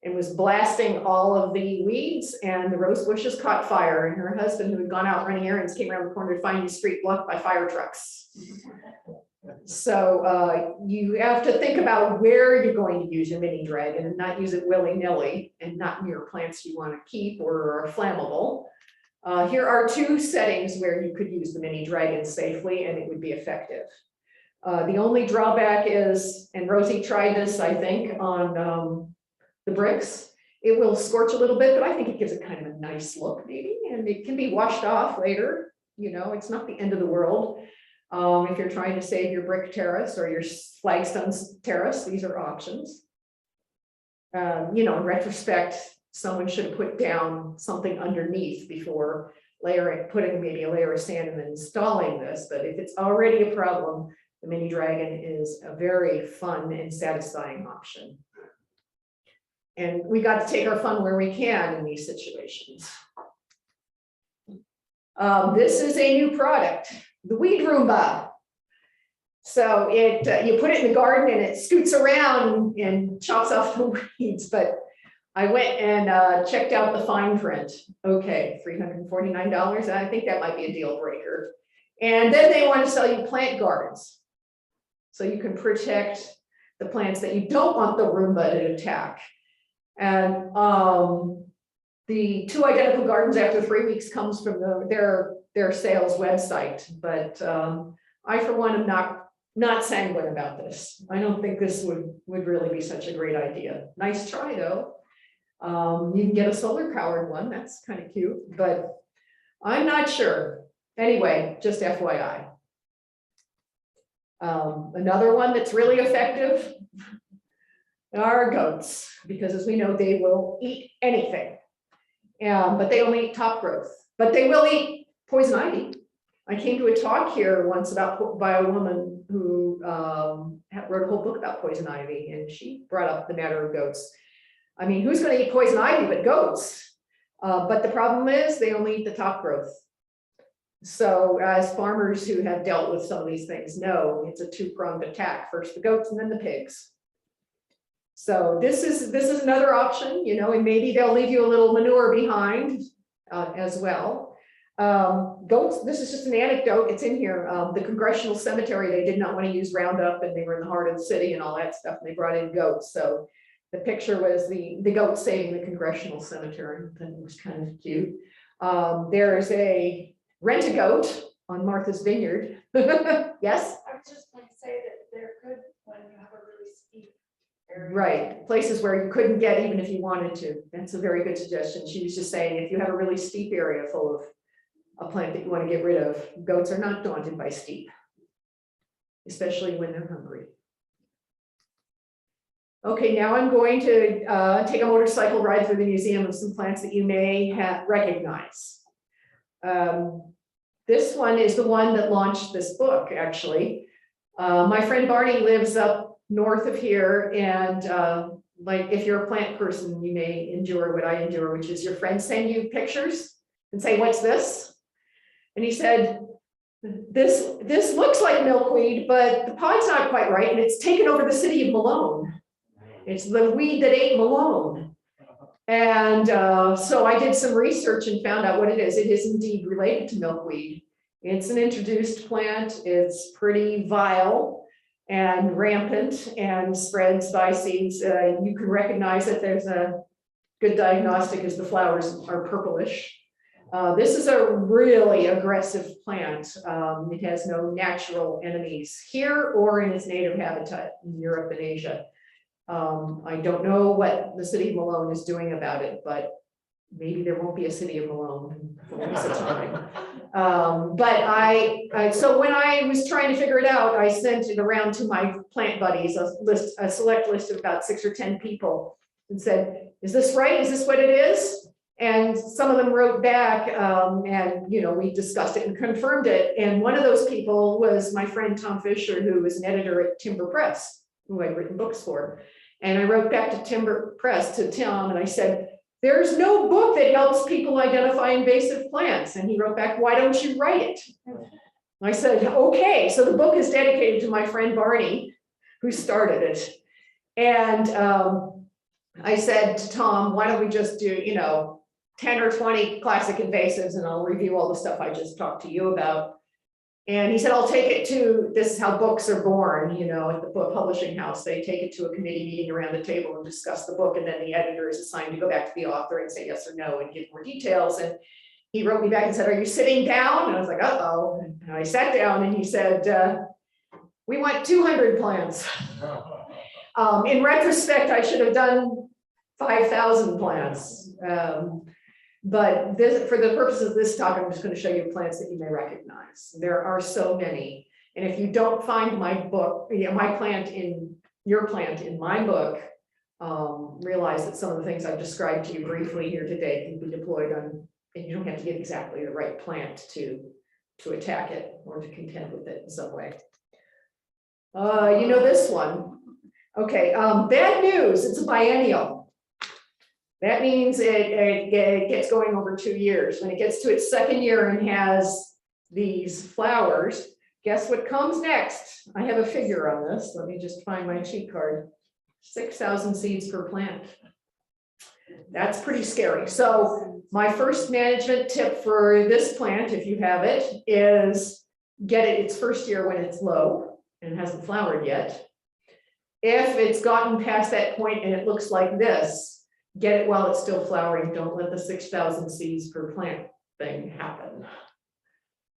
and was blasting all of the weeds, and the rose bushes caught fire. And her husband, who had gone out running errands, came around the corner to find the street blocked by fire trucks. So you have to think about where you're going to use your Mini Dragon and not use it willy-nilly and not near plants you want to keep or are flammable. Here are two settings where you could use the Mini Dragon safely and it would be effective. The only drawback is, and Rosie tried this, I think, on the bricks, it will scorch a little bit, but I think it gives it kind of a nice look maybe, and it can be washed off later. It's not the end of the world. If you're trying to save your brick terrace or your flagstone terrace, these are options. In retrospect, someone should have put down something underneath before putting maybe a layer of sand and then installing this. But if it's already a problem, the Mini Dragon is a very fun and satisfying option. And we got to take our fun where we can in these situations. This is a new product, the Weed Roomba. So you put it in the garden and it scoots around and chops off the weeds. But I went and checked out the fine print. Okay, $349. I think that might be a deal breaker. And then they want to sell you plant guards, so you can protect the plants that you don't want the Roomba to attack. And the 2 identical gardens after 3 weeks comes from their sales website, but I, for one, am not sanguine about this. I don't think this would really be such a great idea. Nice try, though. You can get a solar powered one, that's kind of cute, but I'm not sure. Anyway, just FYI. Another one that's really effective are goats, because as we know, they will eat anything. But they only eat top growth, but they will eat poison ivy. I came to a talk here once by a woman who wrote a whole book about poison ivy, and she brought up the matter of goats. I mean, who's going to eat poison ivy but goats? But the problem is they only eat the top growth. So as farmers who have dealt with some of these things know, it's a two-pronged attack, first the goats and then the pigs. So this is another option, you know, and maybe they'll leave you a little manure behind as well. Goats, this is just an anecdote, it's in here. The Congressional Cemetery, they did not want to use Roundup, and they were in the heart of the city and all that stuff, and they brought in goats. So the picture was the goat saving the Congressional Cemetery. I thought it was kind of cute. There's a Rent-A-Goat on Martha's Vineyard. Yes? I was just going to say that they're good when you have a really steep area. Right, places where you couldn't get even if you wanted to. That's a very good suggestion. She was just saying if you have a really steep area full of a plant that you want to get rid of, goats are not daunted by steep, especially when they're hungry. Okay, now I'm going to take a motorcycle ride through the museum of some plants that you may recognize. This one is the one that launched this book, actually. My friend Barney lives up north of here, and like if you're a plant person, you may endure what I endure, which is your friends send you pictures and say, "What's this?" And he said, this looks like milkweed, but the pod's not quite right, and it's taken over the city of Malone. It's the weed that ate Malone. And so I did some research and found out what it is. It is indeed related to milkweed. It's an introduced plant. It's pretty vile and rampant and spreads by seeds. You can recognize that there's a good diagnostic as the flowers are purplish. This is a really aggressive plant. It has no natural enemies here or in its native habitat in Europe and Asia. I don't know what the city of Malone is doing about it, but maybe there won't be a city of Malone for once a time. But so when I was trying to figure it out, I sent it around to my plant buddies, a select list of about 6 or 10 people, and said, "Is this right? Is this what it is?" And some of them wrote back, and you know, we discussed it and confirmed it. And one of those people was my friend Tom Fisher, who was an editor at Timber Press, who I'd written books for. And I wrote back to Timber Press, to Tom, and I said, "There's no book that helps people identify invasive plants." And he wrote back, "Why don't you write it?" I said, "Okay." So the book is dedicated to my friend Barney, who started it. And I said to Tom, "Why don't we just do, you know, 10 or 20 classic invasives, and I'll review all the stuff I just talked to you about." And he said, "I'll take it to," this is how books are born, you know, at the book publishing house. They take it to a committee meeting around the table and discuss the book. And then the editor is assigned to go back to the author and say yes or no and give more details. And he wrote me back and said, "Are you sitting down?" And I was like, "Uh-oh." And I sat down and he said, "We want 200 plants." In retrospect, I should have done 5,000 plants. But this, for the purposes of this talk, I'm just going to show you plants that you may recognize. There are so many. And if you don't find my book, my plant in your plant in my book, realize that some of the things I've described to you briefly here today can be deployed on, and you don't have to get exactly the right plant to attack it or to contend with it in some way. You know this one. Okay, bad news, it's a biennial. That means it gets going over 2 years. When it gets to its 2nd year and has these flowers, guess what comes next? I have a figure on this. Let me just find my cheat card. 6,000 seeds per plant. That's pretty scary. So my first management tip for this plant, if you have it, is get it its 1st year when it's low and hasn't flowered yet. If it's gotten past that point and it looks like this, get it while it's still flowering. Don't let the 6,000 seeds per plant thing happen.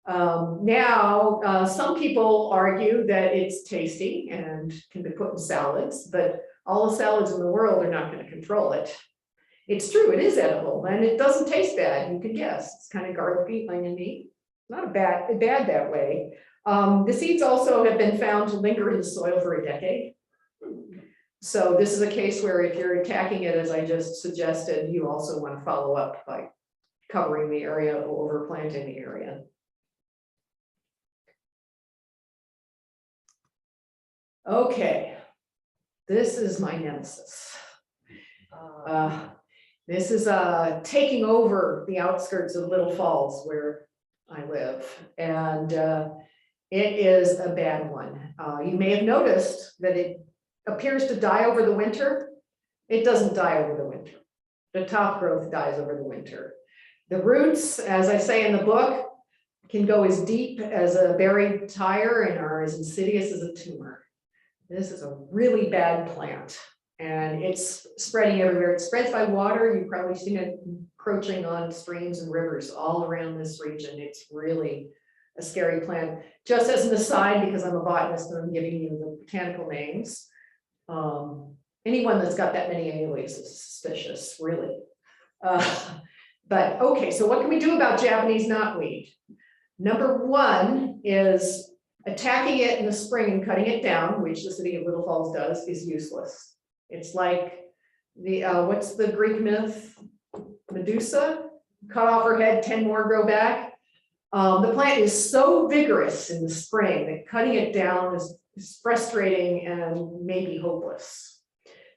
Now, some people argue that it's tasty and can be put in salads, but all the salads in the world are not going to control it. It's true, it is edible, and it doesn't taste bad. You can guess. It's kind of garlicky, oniony. Not a bad that way. The seeds also have been found to linger in the soil for a decade. So this is a case where if you're attacking it, as I just suggested, you also want to follow up by covering the area or overplanting the area. Okay, this is my nemesis. This is taking over the outskirts of Little Falls where I live, and it is a bad one. You may have noticed that it appears to die over the winter. It doesn't die over the winter. The top growth dies over the winter. The roots, as I say in the book, can go as deep as a buried tire and are as insidious as a tumor. This is a really bad plant, and it's spreading everywhere. It spreads by water. You've probably seen it encroaching on streams and rivers all around this region. It's really a scary plant. Just as an aside, because I'm a botanist and I'm giving you the botanical names, anyone that's got that many aliases is suspicious, really. But okay, so what can we do about Japanese knotweed? Number one is attacking it in the spring and cutting it down, which the city of Little Falls does, is useless. It's like the, what's the Greek myth? Medusa, cut off her head, 10 more grow back. The plant is so vigorous in the spring that cutting it down is frustrating and maybe hopeless.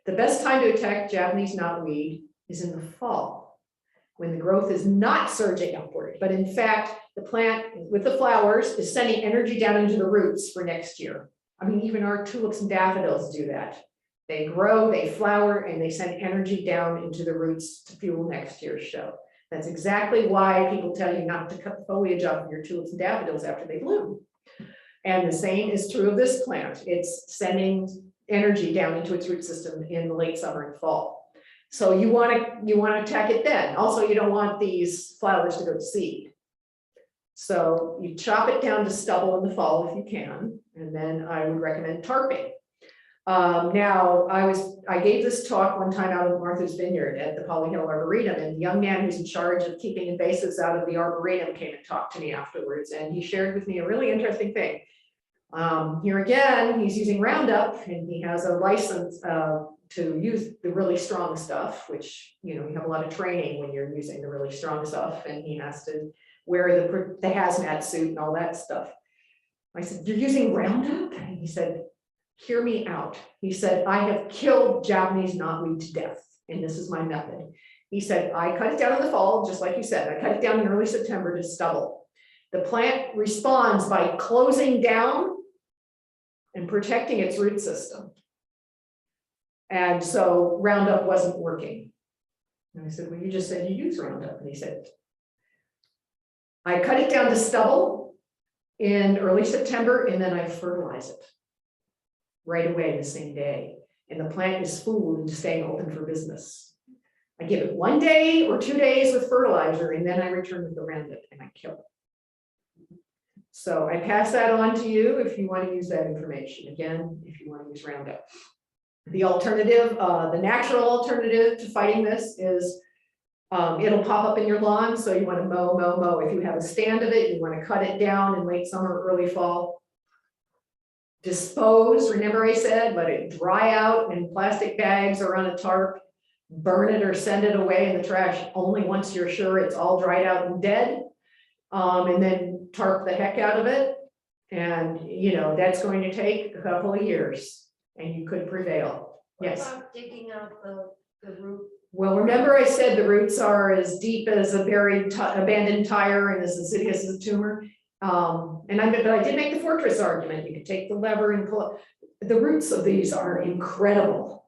The best time to attack Japanese knotweed is in the fall, when the growth is not surging upward, but in fact, the plant with the flowers is sending energy down into the roots for next year. I mean, even our tulips and daffodils do that. They grow, they flower, and they send energy down into the roots to fuel next year's show. That's exactly why people tell you not to cut the foliage off of your tulips and daffodils after they bloom. And the same is true of this plant. It's sending energy down into its root system in the late summer and fall. So you want to attack it then. Also, you don't want these flowers to go to seed. So you chop it down to stubble in the fall if you can, and then I would recommend tarping. Now, I gave this talk one time out of Martha's Vineyard at the Poly Hill Arboretum, and the young man who's in charge of keeping invasives out of the Arboretum came and talked to me afterwards, and he shared with me a really interesting thing. Here again, he's using Roundup, and he has a license to use the really strong stuff, which, you know, you have a lot of training when you're using the really strong stuff, and he has to wear the hazmat suit and all that stuff. I said, "You're using Roundup?" And he said, "Hear me out." He said, "I have killed Japanese knotweed to death, and this is my method." He said, "I cut it down in the fall, just like you said. I cut it down in early September to stubble. The plant responds by closing down and protecting its root system. And so Roundup wasn't working." And I said, "Well, you just said you use Roundup." And he said, "I cut it down to stubble in early September, and then I fertilize it right away the same day. And the plant is fooled into staying open for business. I give it 1 day or 2 days with fertilizer, and then I return with the Roundup and I kill it." So I pass that on to you if you want to use that information. Again, if you want to use Roundup. The alternative, the natural alternative to fighting this is it'll pop up in your lawn, so you want to mow. If you have a stand of it, you want to cut it down in late summer, early fall. Dispose, remember I said, let it dry out in plastic bags or on a tarp. Burn it or send it away in the trash only once you're sure it's all dried out and dead. And then tarp the heck out of it. And, you know, that's going to take a couple of years, and you could prevail. Yes. What about digging out the root? Well, remember I said the roots are as deep as a buried, abandoned tire and as insidious as a tumor. But I did make the fortress argument. You could take the lever and pull it. The roots of these are incredible.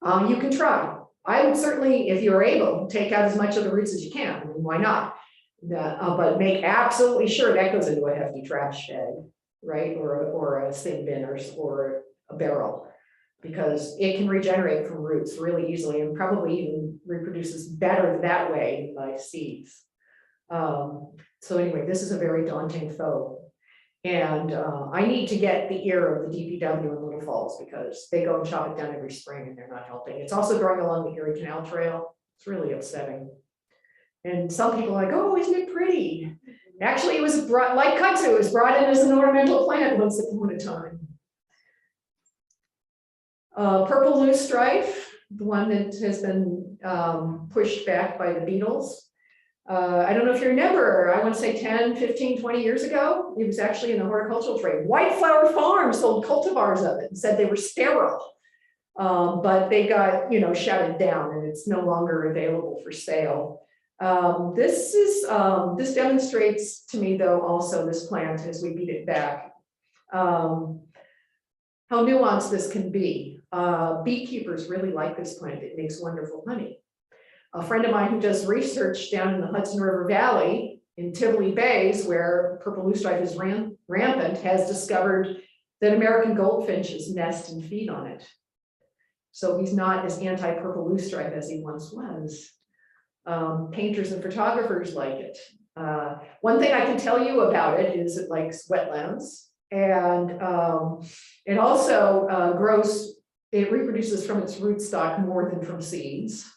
You can try. I would certainly, if you're able, take out as much of the roots as you can. I mean, why not? But make absolutely sure that goes into a hefty trash bag, right? Or a thin bin or a barrel. because it can regenerate from roots really easily and probably even reproduces better that way than by seeds. So anyway, this is a very daunting foe. And I need to get the ear of the DPW in Little Falls because they go and chop it down every spring and they're not helping. It's also growing along the Erie Canal Trail. It's really upsetting. And some people are like, oh, isn't it pretty? Actually, it was brought, like kudzu, it was brought in as an ornamental plant once upon a time. Purple loosestrife, the one that has been pushed back by the beetles. I don't know if you remember, I want to say 10, 15, 20 years ago, it was actually in the horticultural trade. White Flower Farm sold cultivars of it and said they were sterile. But they got, shouted down and it's no longer available for sale. This demonstrates to me though, also this plant as we beat it back, how nuanced this can be. Beekeepers really like this plant. It makes wonderful honey. A friend of mine who does research down in the Hudson River Valley in Tivoli Bays, where purple loosestrife is rampant, has discovered that American goldfinches nest and feed on it. So he's not as anti-purple loosestrife as he once was. Painters and photographers like it. One thing I can tell you about it is it likes wetlands, and it also it reproduces from its rootstock more than from seeds.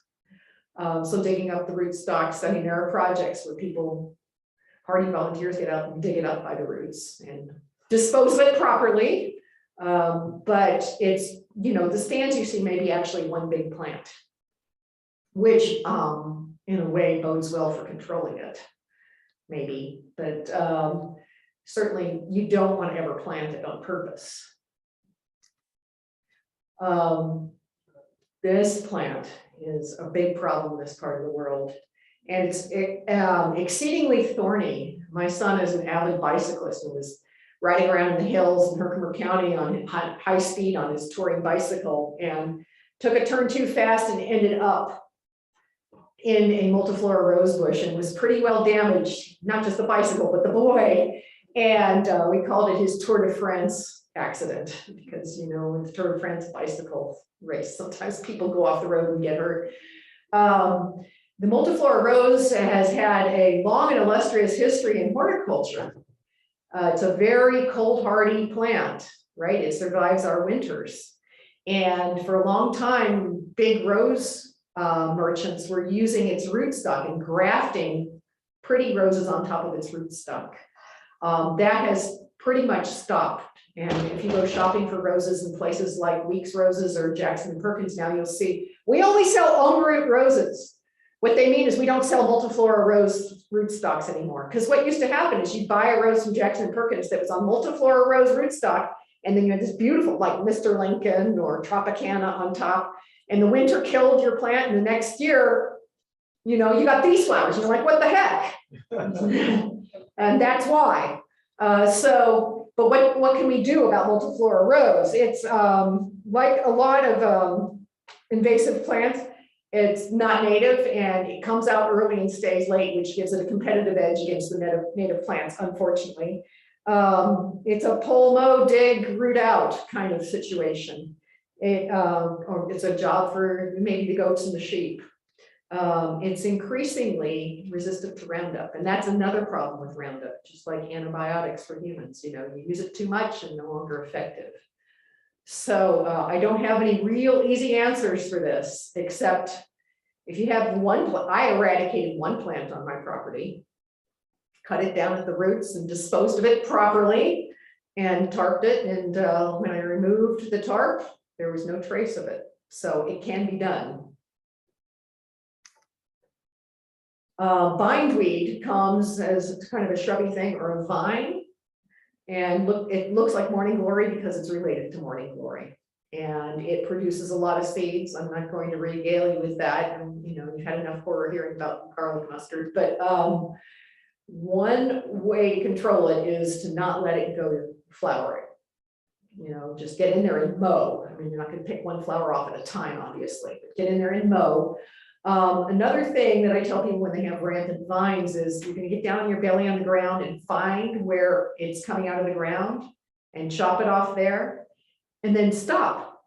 So digging up the rootstocks, I mean, there are projects where hardy volunteers get out and dig it up by the roots and dispose of it properly. But it's, the stands you see may be actually one big plant, which in a way bodes well for controlling it, maybe, but certainly you don't want to ever plant it on purpose. This plant is a big problem in this part of the world, and it's exceedingly thorny. My son is an avid bicyclist and was riding around in the hills in Herkimer County on high speed on his touring bicycle and took a turn too fast and ended up in a multiflora rose bush and was pretty well damaged, not just the bicycle, but the boy. And we called it his Tour de France accident because, with the Tour de France bicycle race, sometimes people go off the road and get hurt. The multiflora rose has had a long and illustrious history in horticulture. It's a very cold hardy plant, right? It survives our winters. And for a long time, big rose merchants were using its rootstock and grafting pretty roses on top of its rootstock. That has pretty much stopped. And if you go shopping for roses in places like Weeks Roses or Jackson & Perkins now, you'll see we only sell own root roses. What they mean is we don't sell multiflora rose rootstocks anymore. Because what used to happen is you'd buy a rose from Jackson & Perkins that was on multiflora rose rootstock, and then you had this beautiful, like Mr. Lincoln or Tropicana on top, and the winter killed your plant, and the next year, you got these flowers, and you're like, what the heck? And that's why. But what can we do about multiflora rose? It's like a lot of invasive plants. It's not native and it comes out early and stays late, which gives it a competitive edge against the native plants, unfortunately. It's a pull, mow, dig, root out kind of situation. Or it's a job for maybe the goats and the sheep. It's increasingly resistant to Roundup, and that's another problem with Roundup, just like antibiotics for humans. You use it too much and no longer effective. So I don't have any real easy answers for this, except if you have I eradicated one plant on my property, cut it down at the roots and disposed of it properly and tarped it. And when I removed the tarp, there was no trace of it. So it can be done. Bindweed comes as kind of a shrubby thing or a vine. And it looks like morning glory because it's related to morning glory. And it produces a lot of seeds. I'm not going to regale you with that. And you've had enough horror hearing about garlic mustard. But one way to control it is to not let it go to flowering. Just get in there and mow. I mean, you're not going to pick one flower off at a time, obviously, but get in there and mow. Another thing that I tell people when they have rampant vines is you're going to get down on your belly on the ground and find where it's coming out of the ground and chop it off there and then stop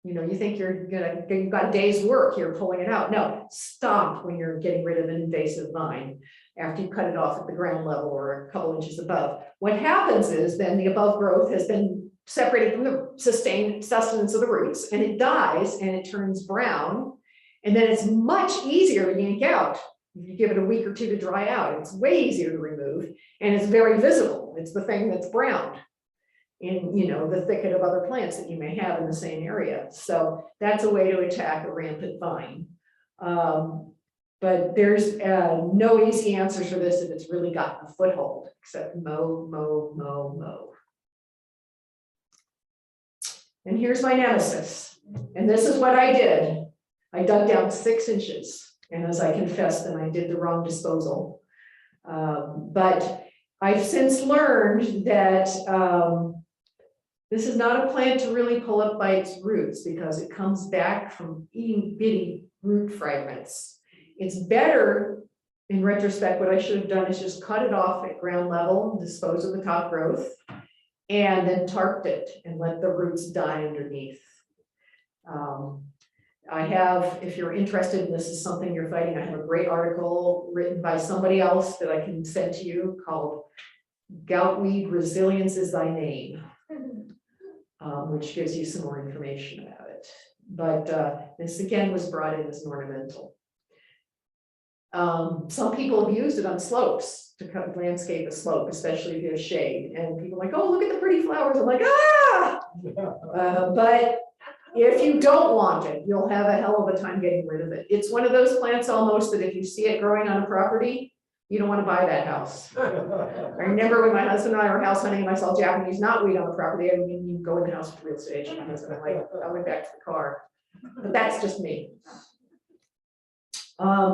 You think you've got a day's work, you're pulling it out. No, stop when you're getting rid of an invasive vine after you cut it off at the ground level or a couple inches above. What happens is then the above growth has been separated from the sustained sustenance of the roots, and it dies and it turns brown. And then it's much easier to yank out. You give it a week or two to dry out. It's way easier to remove, and it's very visible. It's the thing that's browned in the thicket of other plants that you may have in the same area. So that's a way to attack a rampant vine. But there's no easy answers for this if it's really gotten a foothold, except mow, mow, mow, mow. And here's my nemesis. And this is what I did. I dug down 6 inches. And as I confessed, then I did the wrong disposal. But I've since learned that this is not a plant to really pull up by its roots because it comes back from itty bitty root fragments. It's better, in retrospect, what I should have done is just cut it off at ground level, dispose of the top growth, and then tarped it and let the roots die underneath. I have, if you're interested, and this is something you're fighting, I have a great article written by somebody else that I can send to you called Goutweed Resilience is Thy Name, which gives you some more information about it. But this again was brought in as an ornamental. Some people have used it on slopes to landscape a slope, especially if you have shade. And people are like, oh, look at the pretty flowers. I'm like, ah! But if you don't want it, you'll have a hell of a time getting rid of it. It's one of those plants almost that if you see it growing on a property, you don't want to buy that house. I remember when my husband and I were house hunting and I saw Japanese knotweed on the property. I mean, you go in the house with real estate agent. And I went back to the car. But that's just me.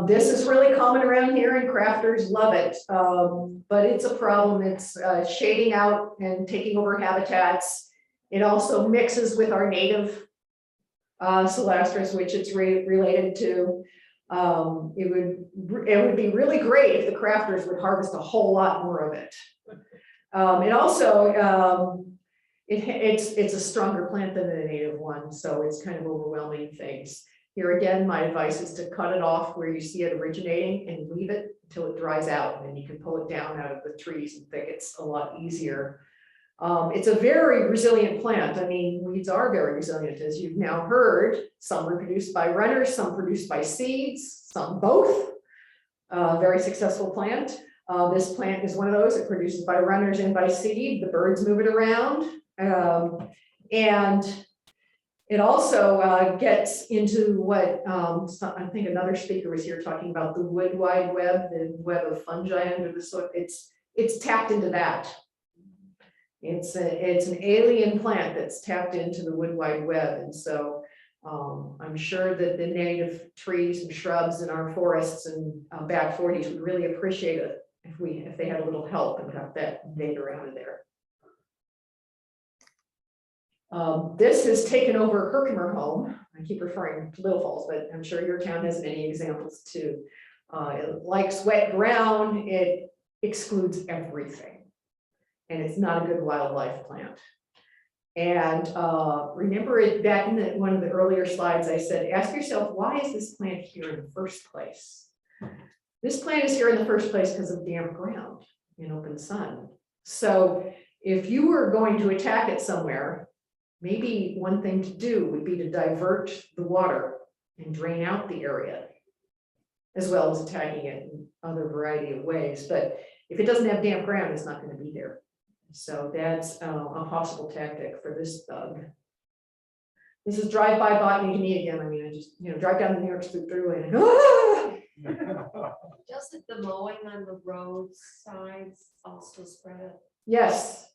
This is really common around here and crafters love it, but it's a problem. It's shading out and taking over habitats. It also mixes with our native Celastris, which it's related to. It would be really great if the crafters would harvest a whole lot more of it. It also, it's a stronger plant than the native one, so it's kind of overwhelming things. Here again, my advice is to cut it off where you see it originating and leave it until it dries out, and then you can pull it down out of the trees and thickets a lot easier. It's a very resilient plant. I mean, weeds are very resilient, as you've now heard. Some reproduced by runners, some produced by seeds, some both. Very successful plant. This plant is one of those. It produces by runners and by seed. The birds move it around. And it also gets into what I think another speaker was here talking about the wood wide web, the web of fungi under the soil. It's tapped into that. It's an alien plant that's tapped into the wood wide web, and so I'm sure that the native trees and shrubs in our forests and back 40s would really appreciate it if they had a little help and got that invaded out of there. This has taken over Herkimer Home. I keep referring to Little Falls, but I'm sure your town has many examples too. It likes wet ground. It excludes everything, and it's not a good wildlife plant. And remember it back in one of the earlier slides, I said, ask yourself, why is this plant here in the first place? This plant is here in the first place because of damp ground and open sun. So if you were going to attack it somewhere, maybe one thing to do would be to divert the water and drain out the area, as well as attacking it in other variety of ways. But if it doesn't have damp ground, it's not going to be there. So that's a possible tactic for this bug. This is drive-by botany to me again. I mean, I just drive down the New York State Thruway and Doesn't the mowing on the road sides also spread it? Yes.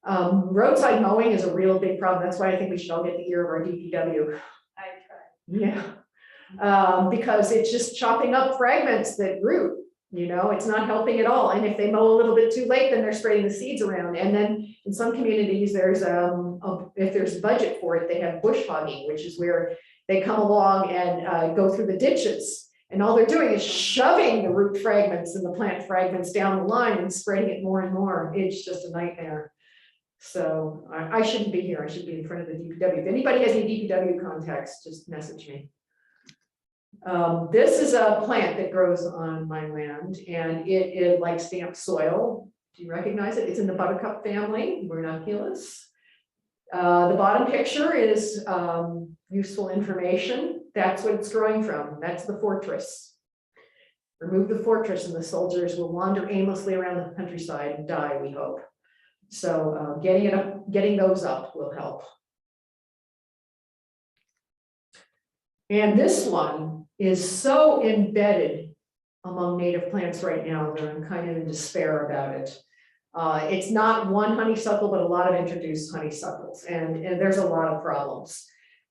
Roadside mowing is a real big problem. That's why I think we should all get the ear of our DPW. I tried. Yeah. Because it's just chopping up fragments that root, it's not helping at all. And if they mow a little bit too late, then they're spreading the seeds around. And then in some communities, there's if there's budget for it, they have bush hogging, which is where they come along and go through the ditches. And all they're doing is shoving the root fragments and the plant fragments down the line and spreading it more and more. It's just a nightmare. So I shouldn't be here. I should be in front of the DPW. If anybody has any DPW contacts, just message me. This is a plant that grows on my land, and it likes damp soil. Do you recognize it? It's in the buttercup family, Weedkillers. The bottom picture is useful information. That's what it's growing from. That's the fortress. Remove the fortress and the soldiers will wander aimlessly around the countryside and die, we hope. So getting those up will help. And this one is so embedded among native plants right now that I'm kind of in despair about it. It's not one honeysuckle, but a lot of introduced honeysuckles, and there's a lot of problems.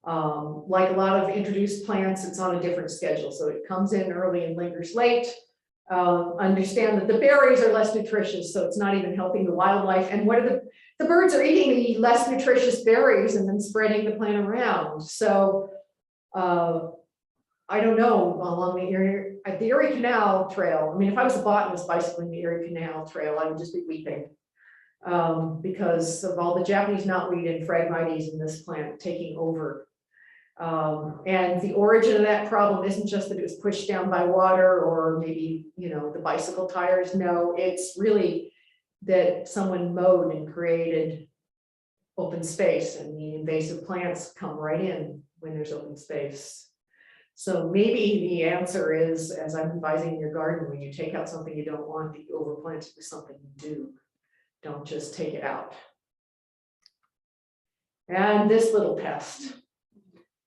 Like a lot of introduced plants, it's on a different schedule. So it comes in early and lingers late. Understand that the berries are less nutritious, so it's not even helping the wildlife. And what are the birds are eating the less nutritious berries and then spreading the plant around. So I don't know, along the Erie Canal Trail. I mean, if I was a botanist bicycling the Erie Canal Trail, I would just be weeping because of all the Japanese knotweed and Phragmites in this plant taking over. And the origin of that problem isn't just that it was pushed down by water or maybe, the bicycle tires. No, it's really that someone mowed and created open space, and the invasive plants come right in when there's open space. So maybe the answer is, as I'm advising your garden, when you take out something you don't want, that you overplant it with something you do. Don't just take it out. And this little pest,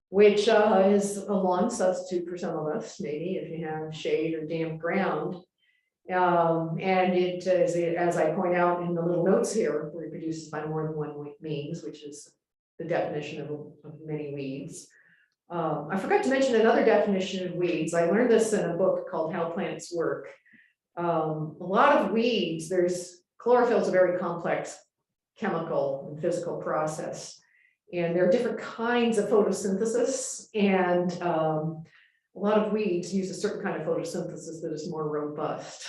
which is a lawn substitute for some of us, maybe if you have shade or damp ground. And it is, as I point out in the little notes here, reproduces by more than one means, which is the definition of many weeds. I forgot to mention another definition of weeds. I learned this in a book called How Plants Work. A lot of weeds, chlorophyll is a very complex chemical and physical process. And there are different kinds of photosynthesis, and a lot of weeds use a certain kind of photosynthesis that is more robust.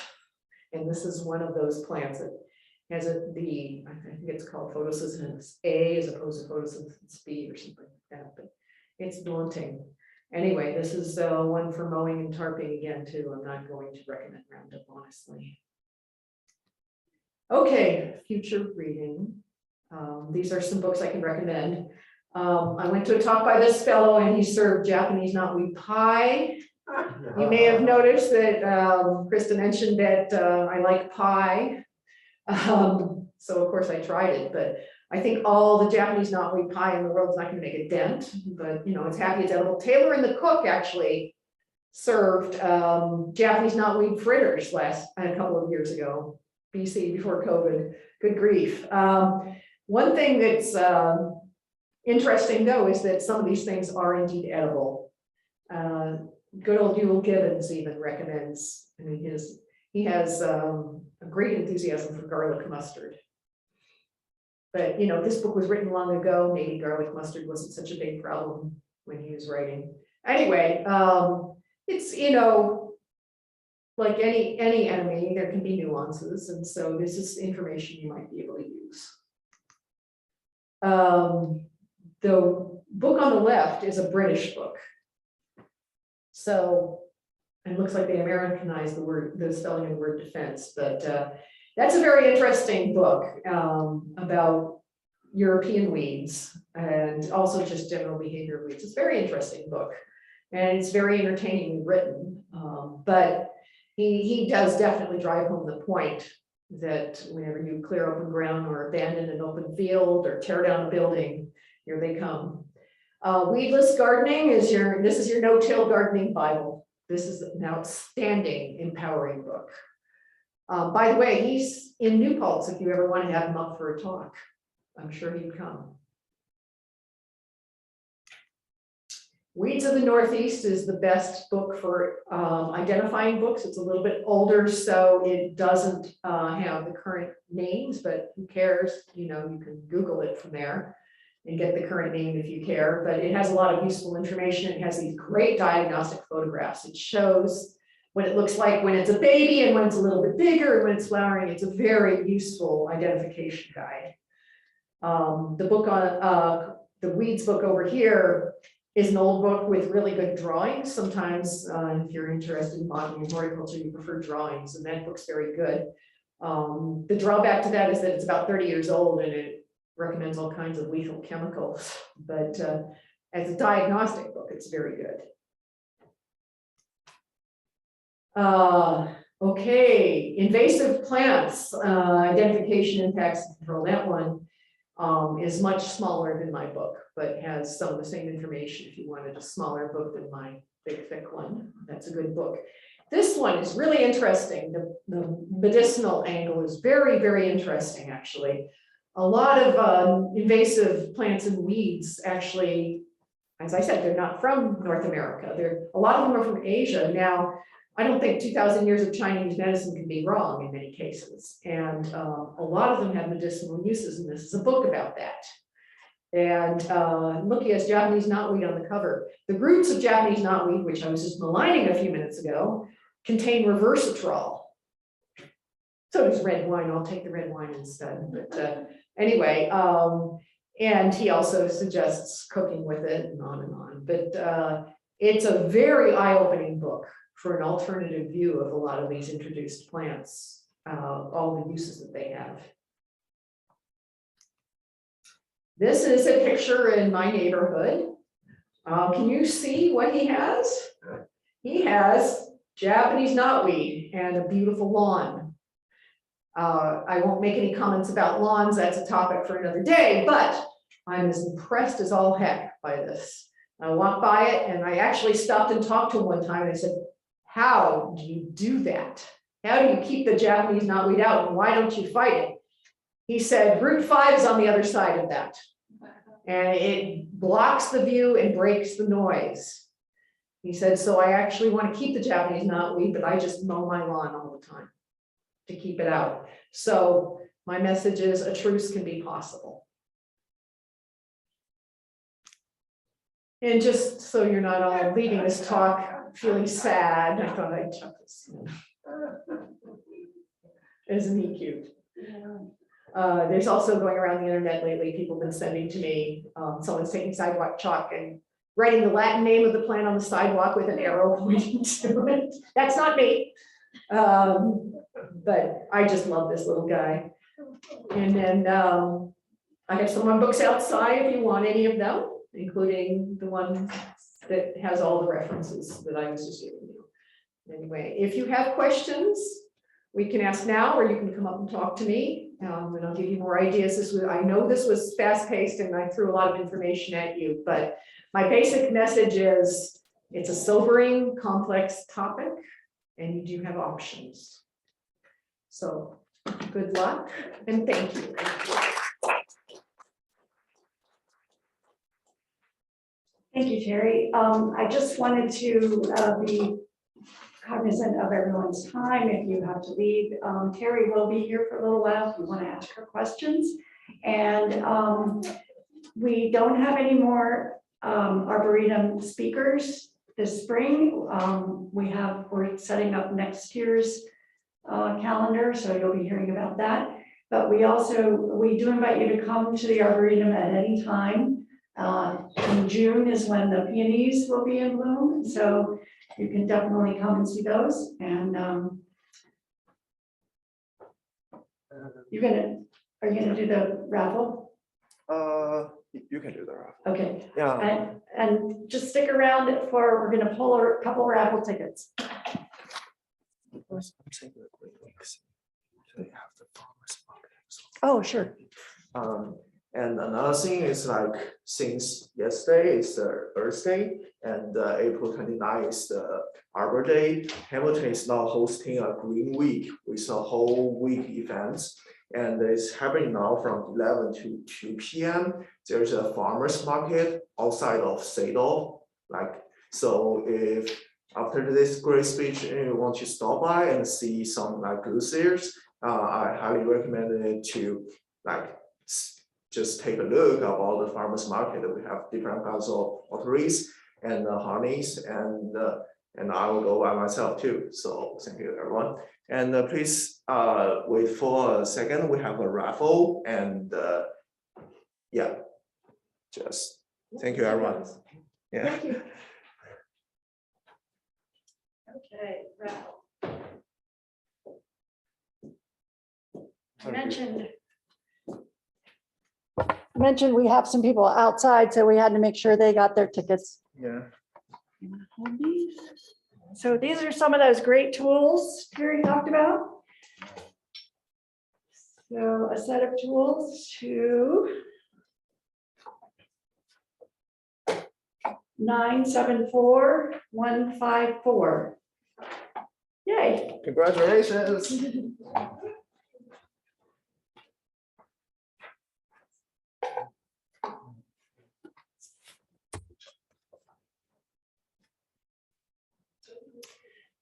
And this is one of those plants that has I think it's called photosynthesis A as opposed to photosynthesis B or something like that, but it's daunting. Anyway, this is one for mowing and tarping again too. I'm not going to recommend Roundup, honestly. Okay, future reading. These are some books I can recommend. I went to a talk by this fellow and he served Japanese knotweed pie. You may have noticed that Krista mentioned that I like pie. So of course I tried it, but I think all the Japanese knotweed pie in the world is not going to make a dent, but it's happy it's edible. Taylor and the cook actually served Japanese knotweed fritters a couple of years ago, BC, before COVID. Good grief. One thing that's interesting though is that some of these things are indeed edible. Good old Yule Gibbons even recommends. I mean, he has a great enthusiasm for garlic mustard. But this book was written long ago. Maybe garlic mustard wasn't such a big problem when he was writing. Anyway, it's like any enemy, there can be nuances, and so this is information you might be able to use. The book on the left is a British book, so it looks like they Americanized the spelling of the word defense, but that's a very interesting book about European weeds and also just general behavior of weeds. It's a very interesting book, and it's very entertainingly written, but he does definitely drive home the point that whenever you clear open ground or abandon an open field or tear down a building, here they come. Weedless Gardening is this is your no-till gardening Bible. This is an outstanding, empowering book. By the way, he's in New Paltz if you ever want to have him up for a talk. I'm sure he'd come. Weeds of the Northeast is the best book for identifying books. It's a little bit older, so it doesn't have the current names, but who cares? You can Google it from there and get the current name if you care, but it has a lot of useful information. It has these great diagnostic photographs. It shows what it looks like when it's a baby and when it's a little bit bigger and when it's flowering. It's a very useful identification guide. The book on the weeds book over here is an old book with really good drawings. Sometimes if you're interested in botany and horticulture, you prefer drawings, and that book's very good. The drawback to that is that it's about 30 years old and it recommends all kinds of lethal chemicals, but as a diagnostic book, it's very good. Okay, invasive plants, identification, impacts, and control. That one is much smaller than my book, but has some of the same information. If you wanted a smaller book than my big thick one, that's a good book. This one is really interesting. The medicinal angle is very, very interesting, actually. A lot of invasive plants and weeds, actually, as I said, they're not from North America. A lot of them are from Asia. Now, I don't think 2,000 years of Chinese medicine can be wrong in many cases. And a lot of them have medicinal uses, and this is a book about that. And looking at Japanese knotweed on the cover, the roots of Japanese knotweed, which I was just maligning a few minutes ago, contain resveratrol. So does red wine. I'll take the red wine instead. But anyway, and he also suggests cooking with it and on and on. But it's a very eye-opening book for an alternative view of a lot of these introduced plants, all the uses that they have. This is a picture in my neighborhood. Can you see what he has? He has Japanese knotweed and a beautiful lawn. I won't make any comments about lawns, that's a topic for another day, but I'm as impressed as all heck by this. I walked by it and I actually stopped and talked to him one time and I said, how do you do that? How do you keep the Japanese knotweed out and why don't you fight it? He said, Route 5 is on the other side of that. And it blocks the view and breaks the noise. He said, so I actually want to keep the Japanese knotweed, but I just mow my lawn all the time to keep it out. So my message is a truce can be possible. And just so you're not all leaving this talk feeling sad, I thought I'd chuck this in. Isn't he cute? There's also going around the internet lately, people have been sending to me, someone's taking sidewalk chalk and writing the Latin name of the plant on the sidewalk with an arrow pointing to it. That's not me. But I just love this little guy. And then I have some of my books outside if you want any of them, including the one that has all the references that I was just giving you. Anyway, if you have questions, we can ask now, or you can come up and talk to me, and I'll give you more ideas. I know this was fast-paced and I threw a lot of information at you, but my basic message is it's a sobering, complex topic, and you do have options. So good luck and thank you. Thank you, Teri. I just wanted to be cognizant of everyone's time. If you have to leave, Teri will be here for a little while if you want to ask her questions. And we don't have any more Arboretum speakers this spring. We're setting up next year's calendar, so you'll be hearing about that. But we do invite you to come to the Arboretum at any time. In June is when the peonies will be in bloom, so you can definitely come and see those. And are you gonna do the raffle? You can do the raffle. Okay. Yeah. And just stick around we're gonna pull a couple raffle tickets. Oh, sure. And another thing is like since yesterday is Earth Day and April 29th is the Arbor Day, Hamilton is now hosting a Green Week with a whole week events. And it's happening now from 11 to 2 p.m. There's a farmer's market outside of Sadov. So if after this great speech you want to stop by and see some good series, I highly recommend it to just take a look at all the farmers market. We have different kinds of potteries and harness, and I will go by myself too. So thank you everyone. And please wait for a second. We have a raffle, and yeah, just thank you, everyone. Yeah. Thank you. Okay, Ralph. I mentioned we have some people outside, so we had to make sure they got their tickets. Yeah. You wanna hold these? So these are some of those great tools Terry talked about. So a set of tools to 974154. Yay. Congratulations.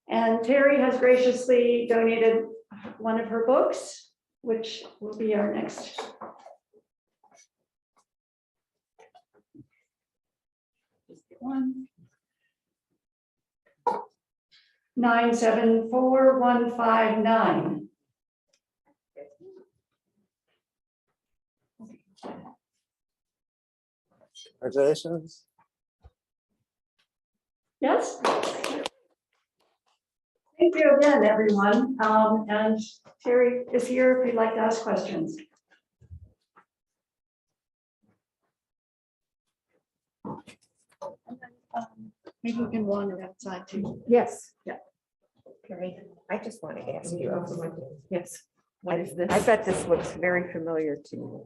And Terry has graciously donated one of her books, which will be our next. One. 974159. Congratulations. Yes. Thank you again, everyone. And Terry is here if you'd like to ask questions. Maybe we can wander outside too. Yes. Carrie, I just want to ask you. Yes. What is this? I bet this looks very familiar to you.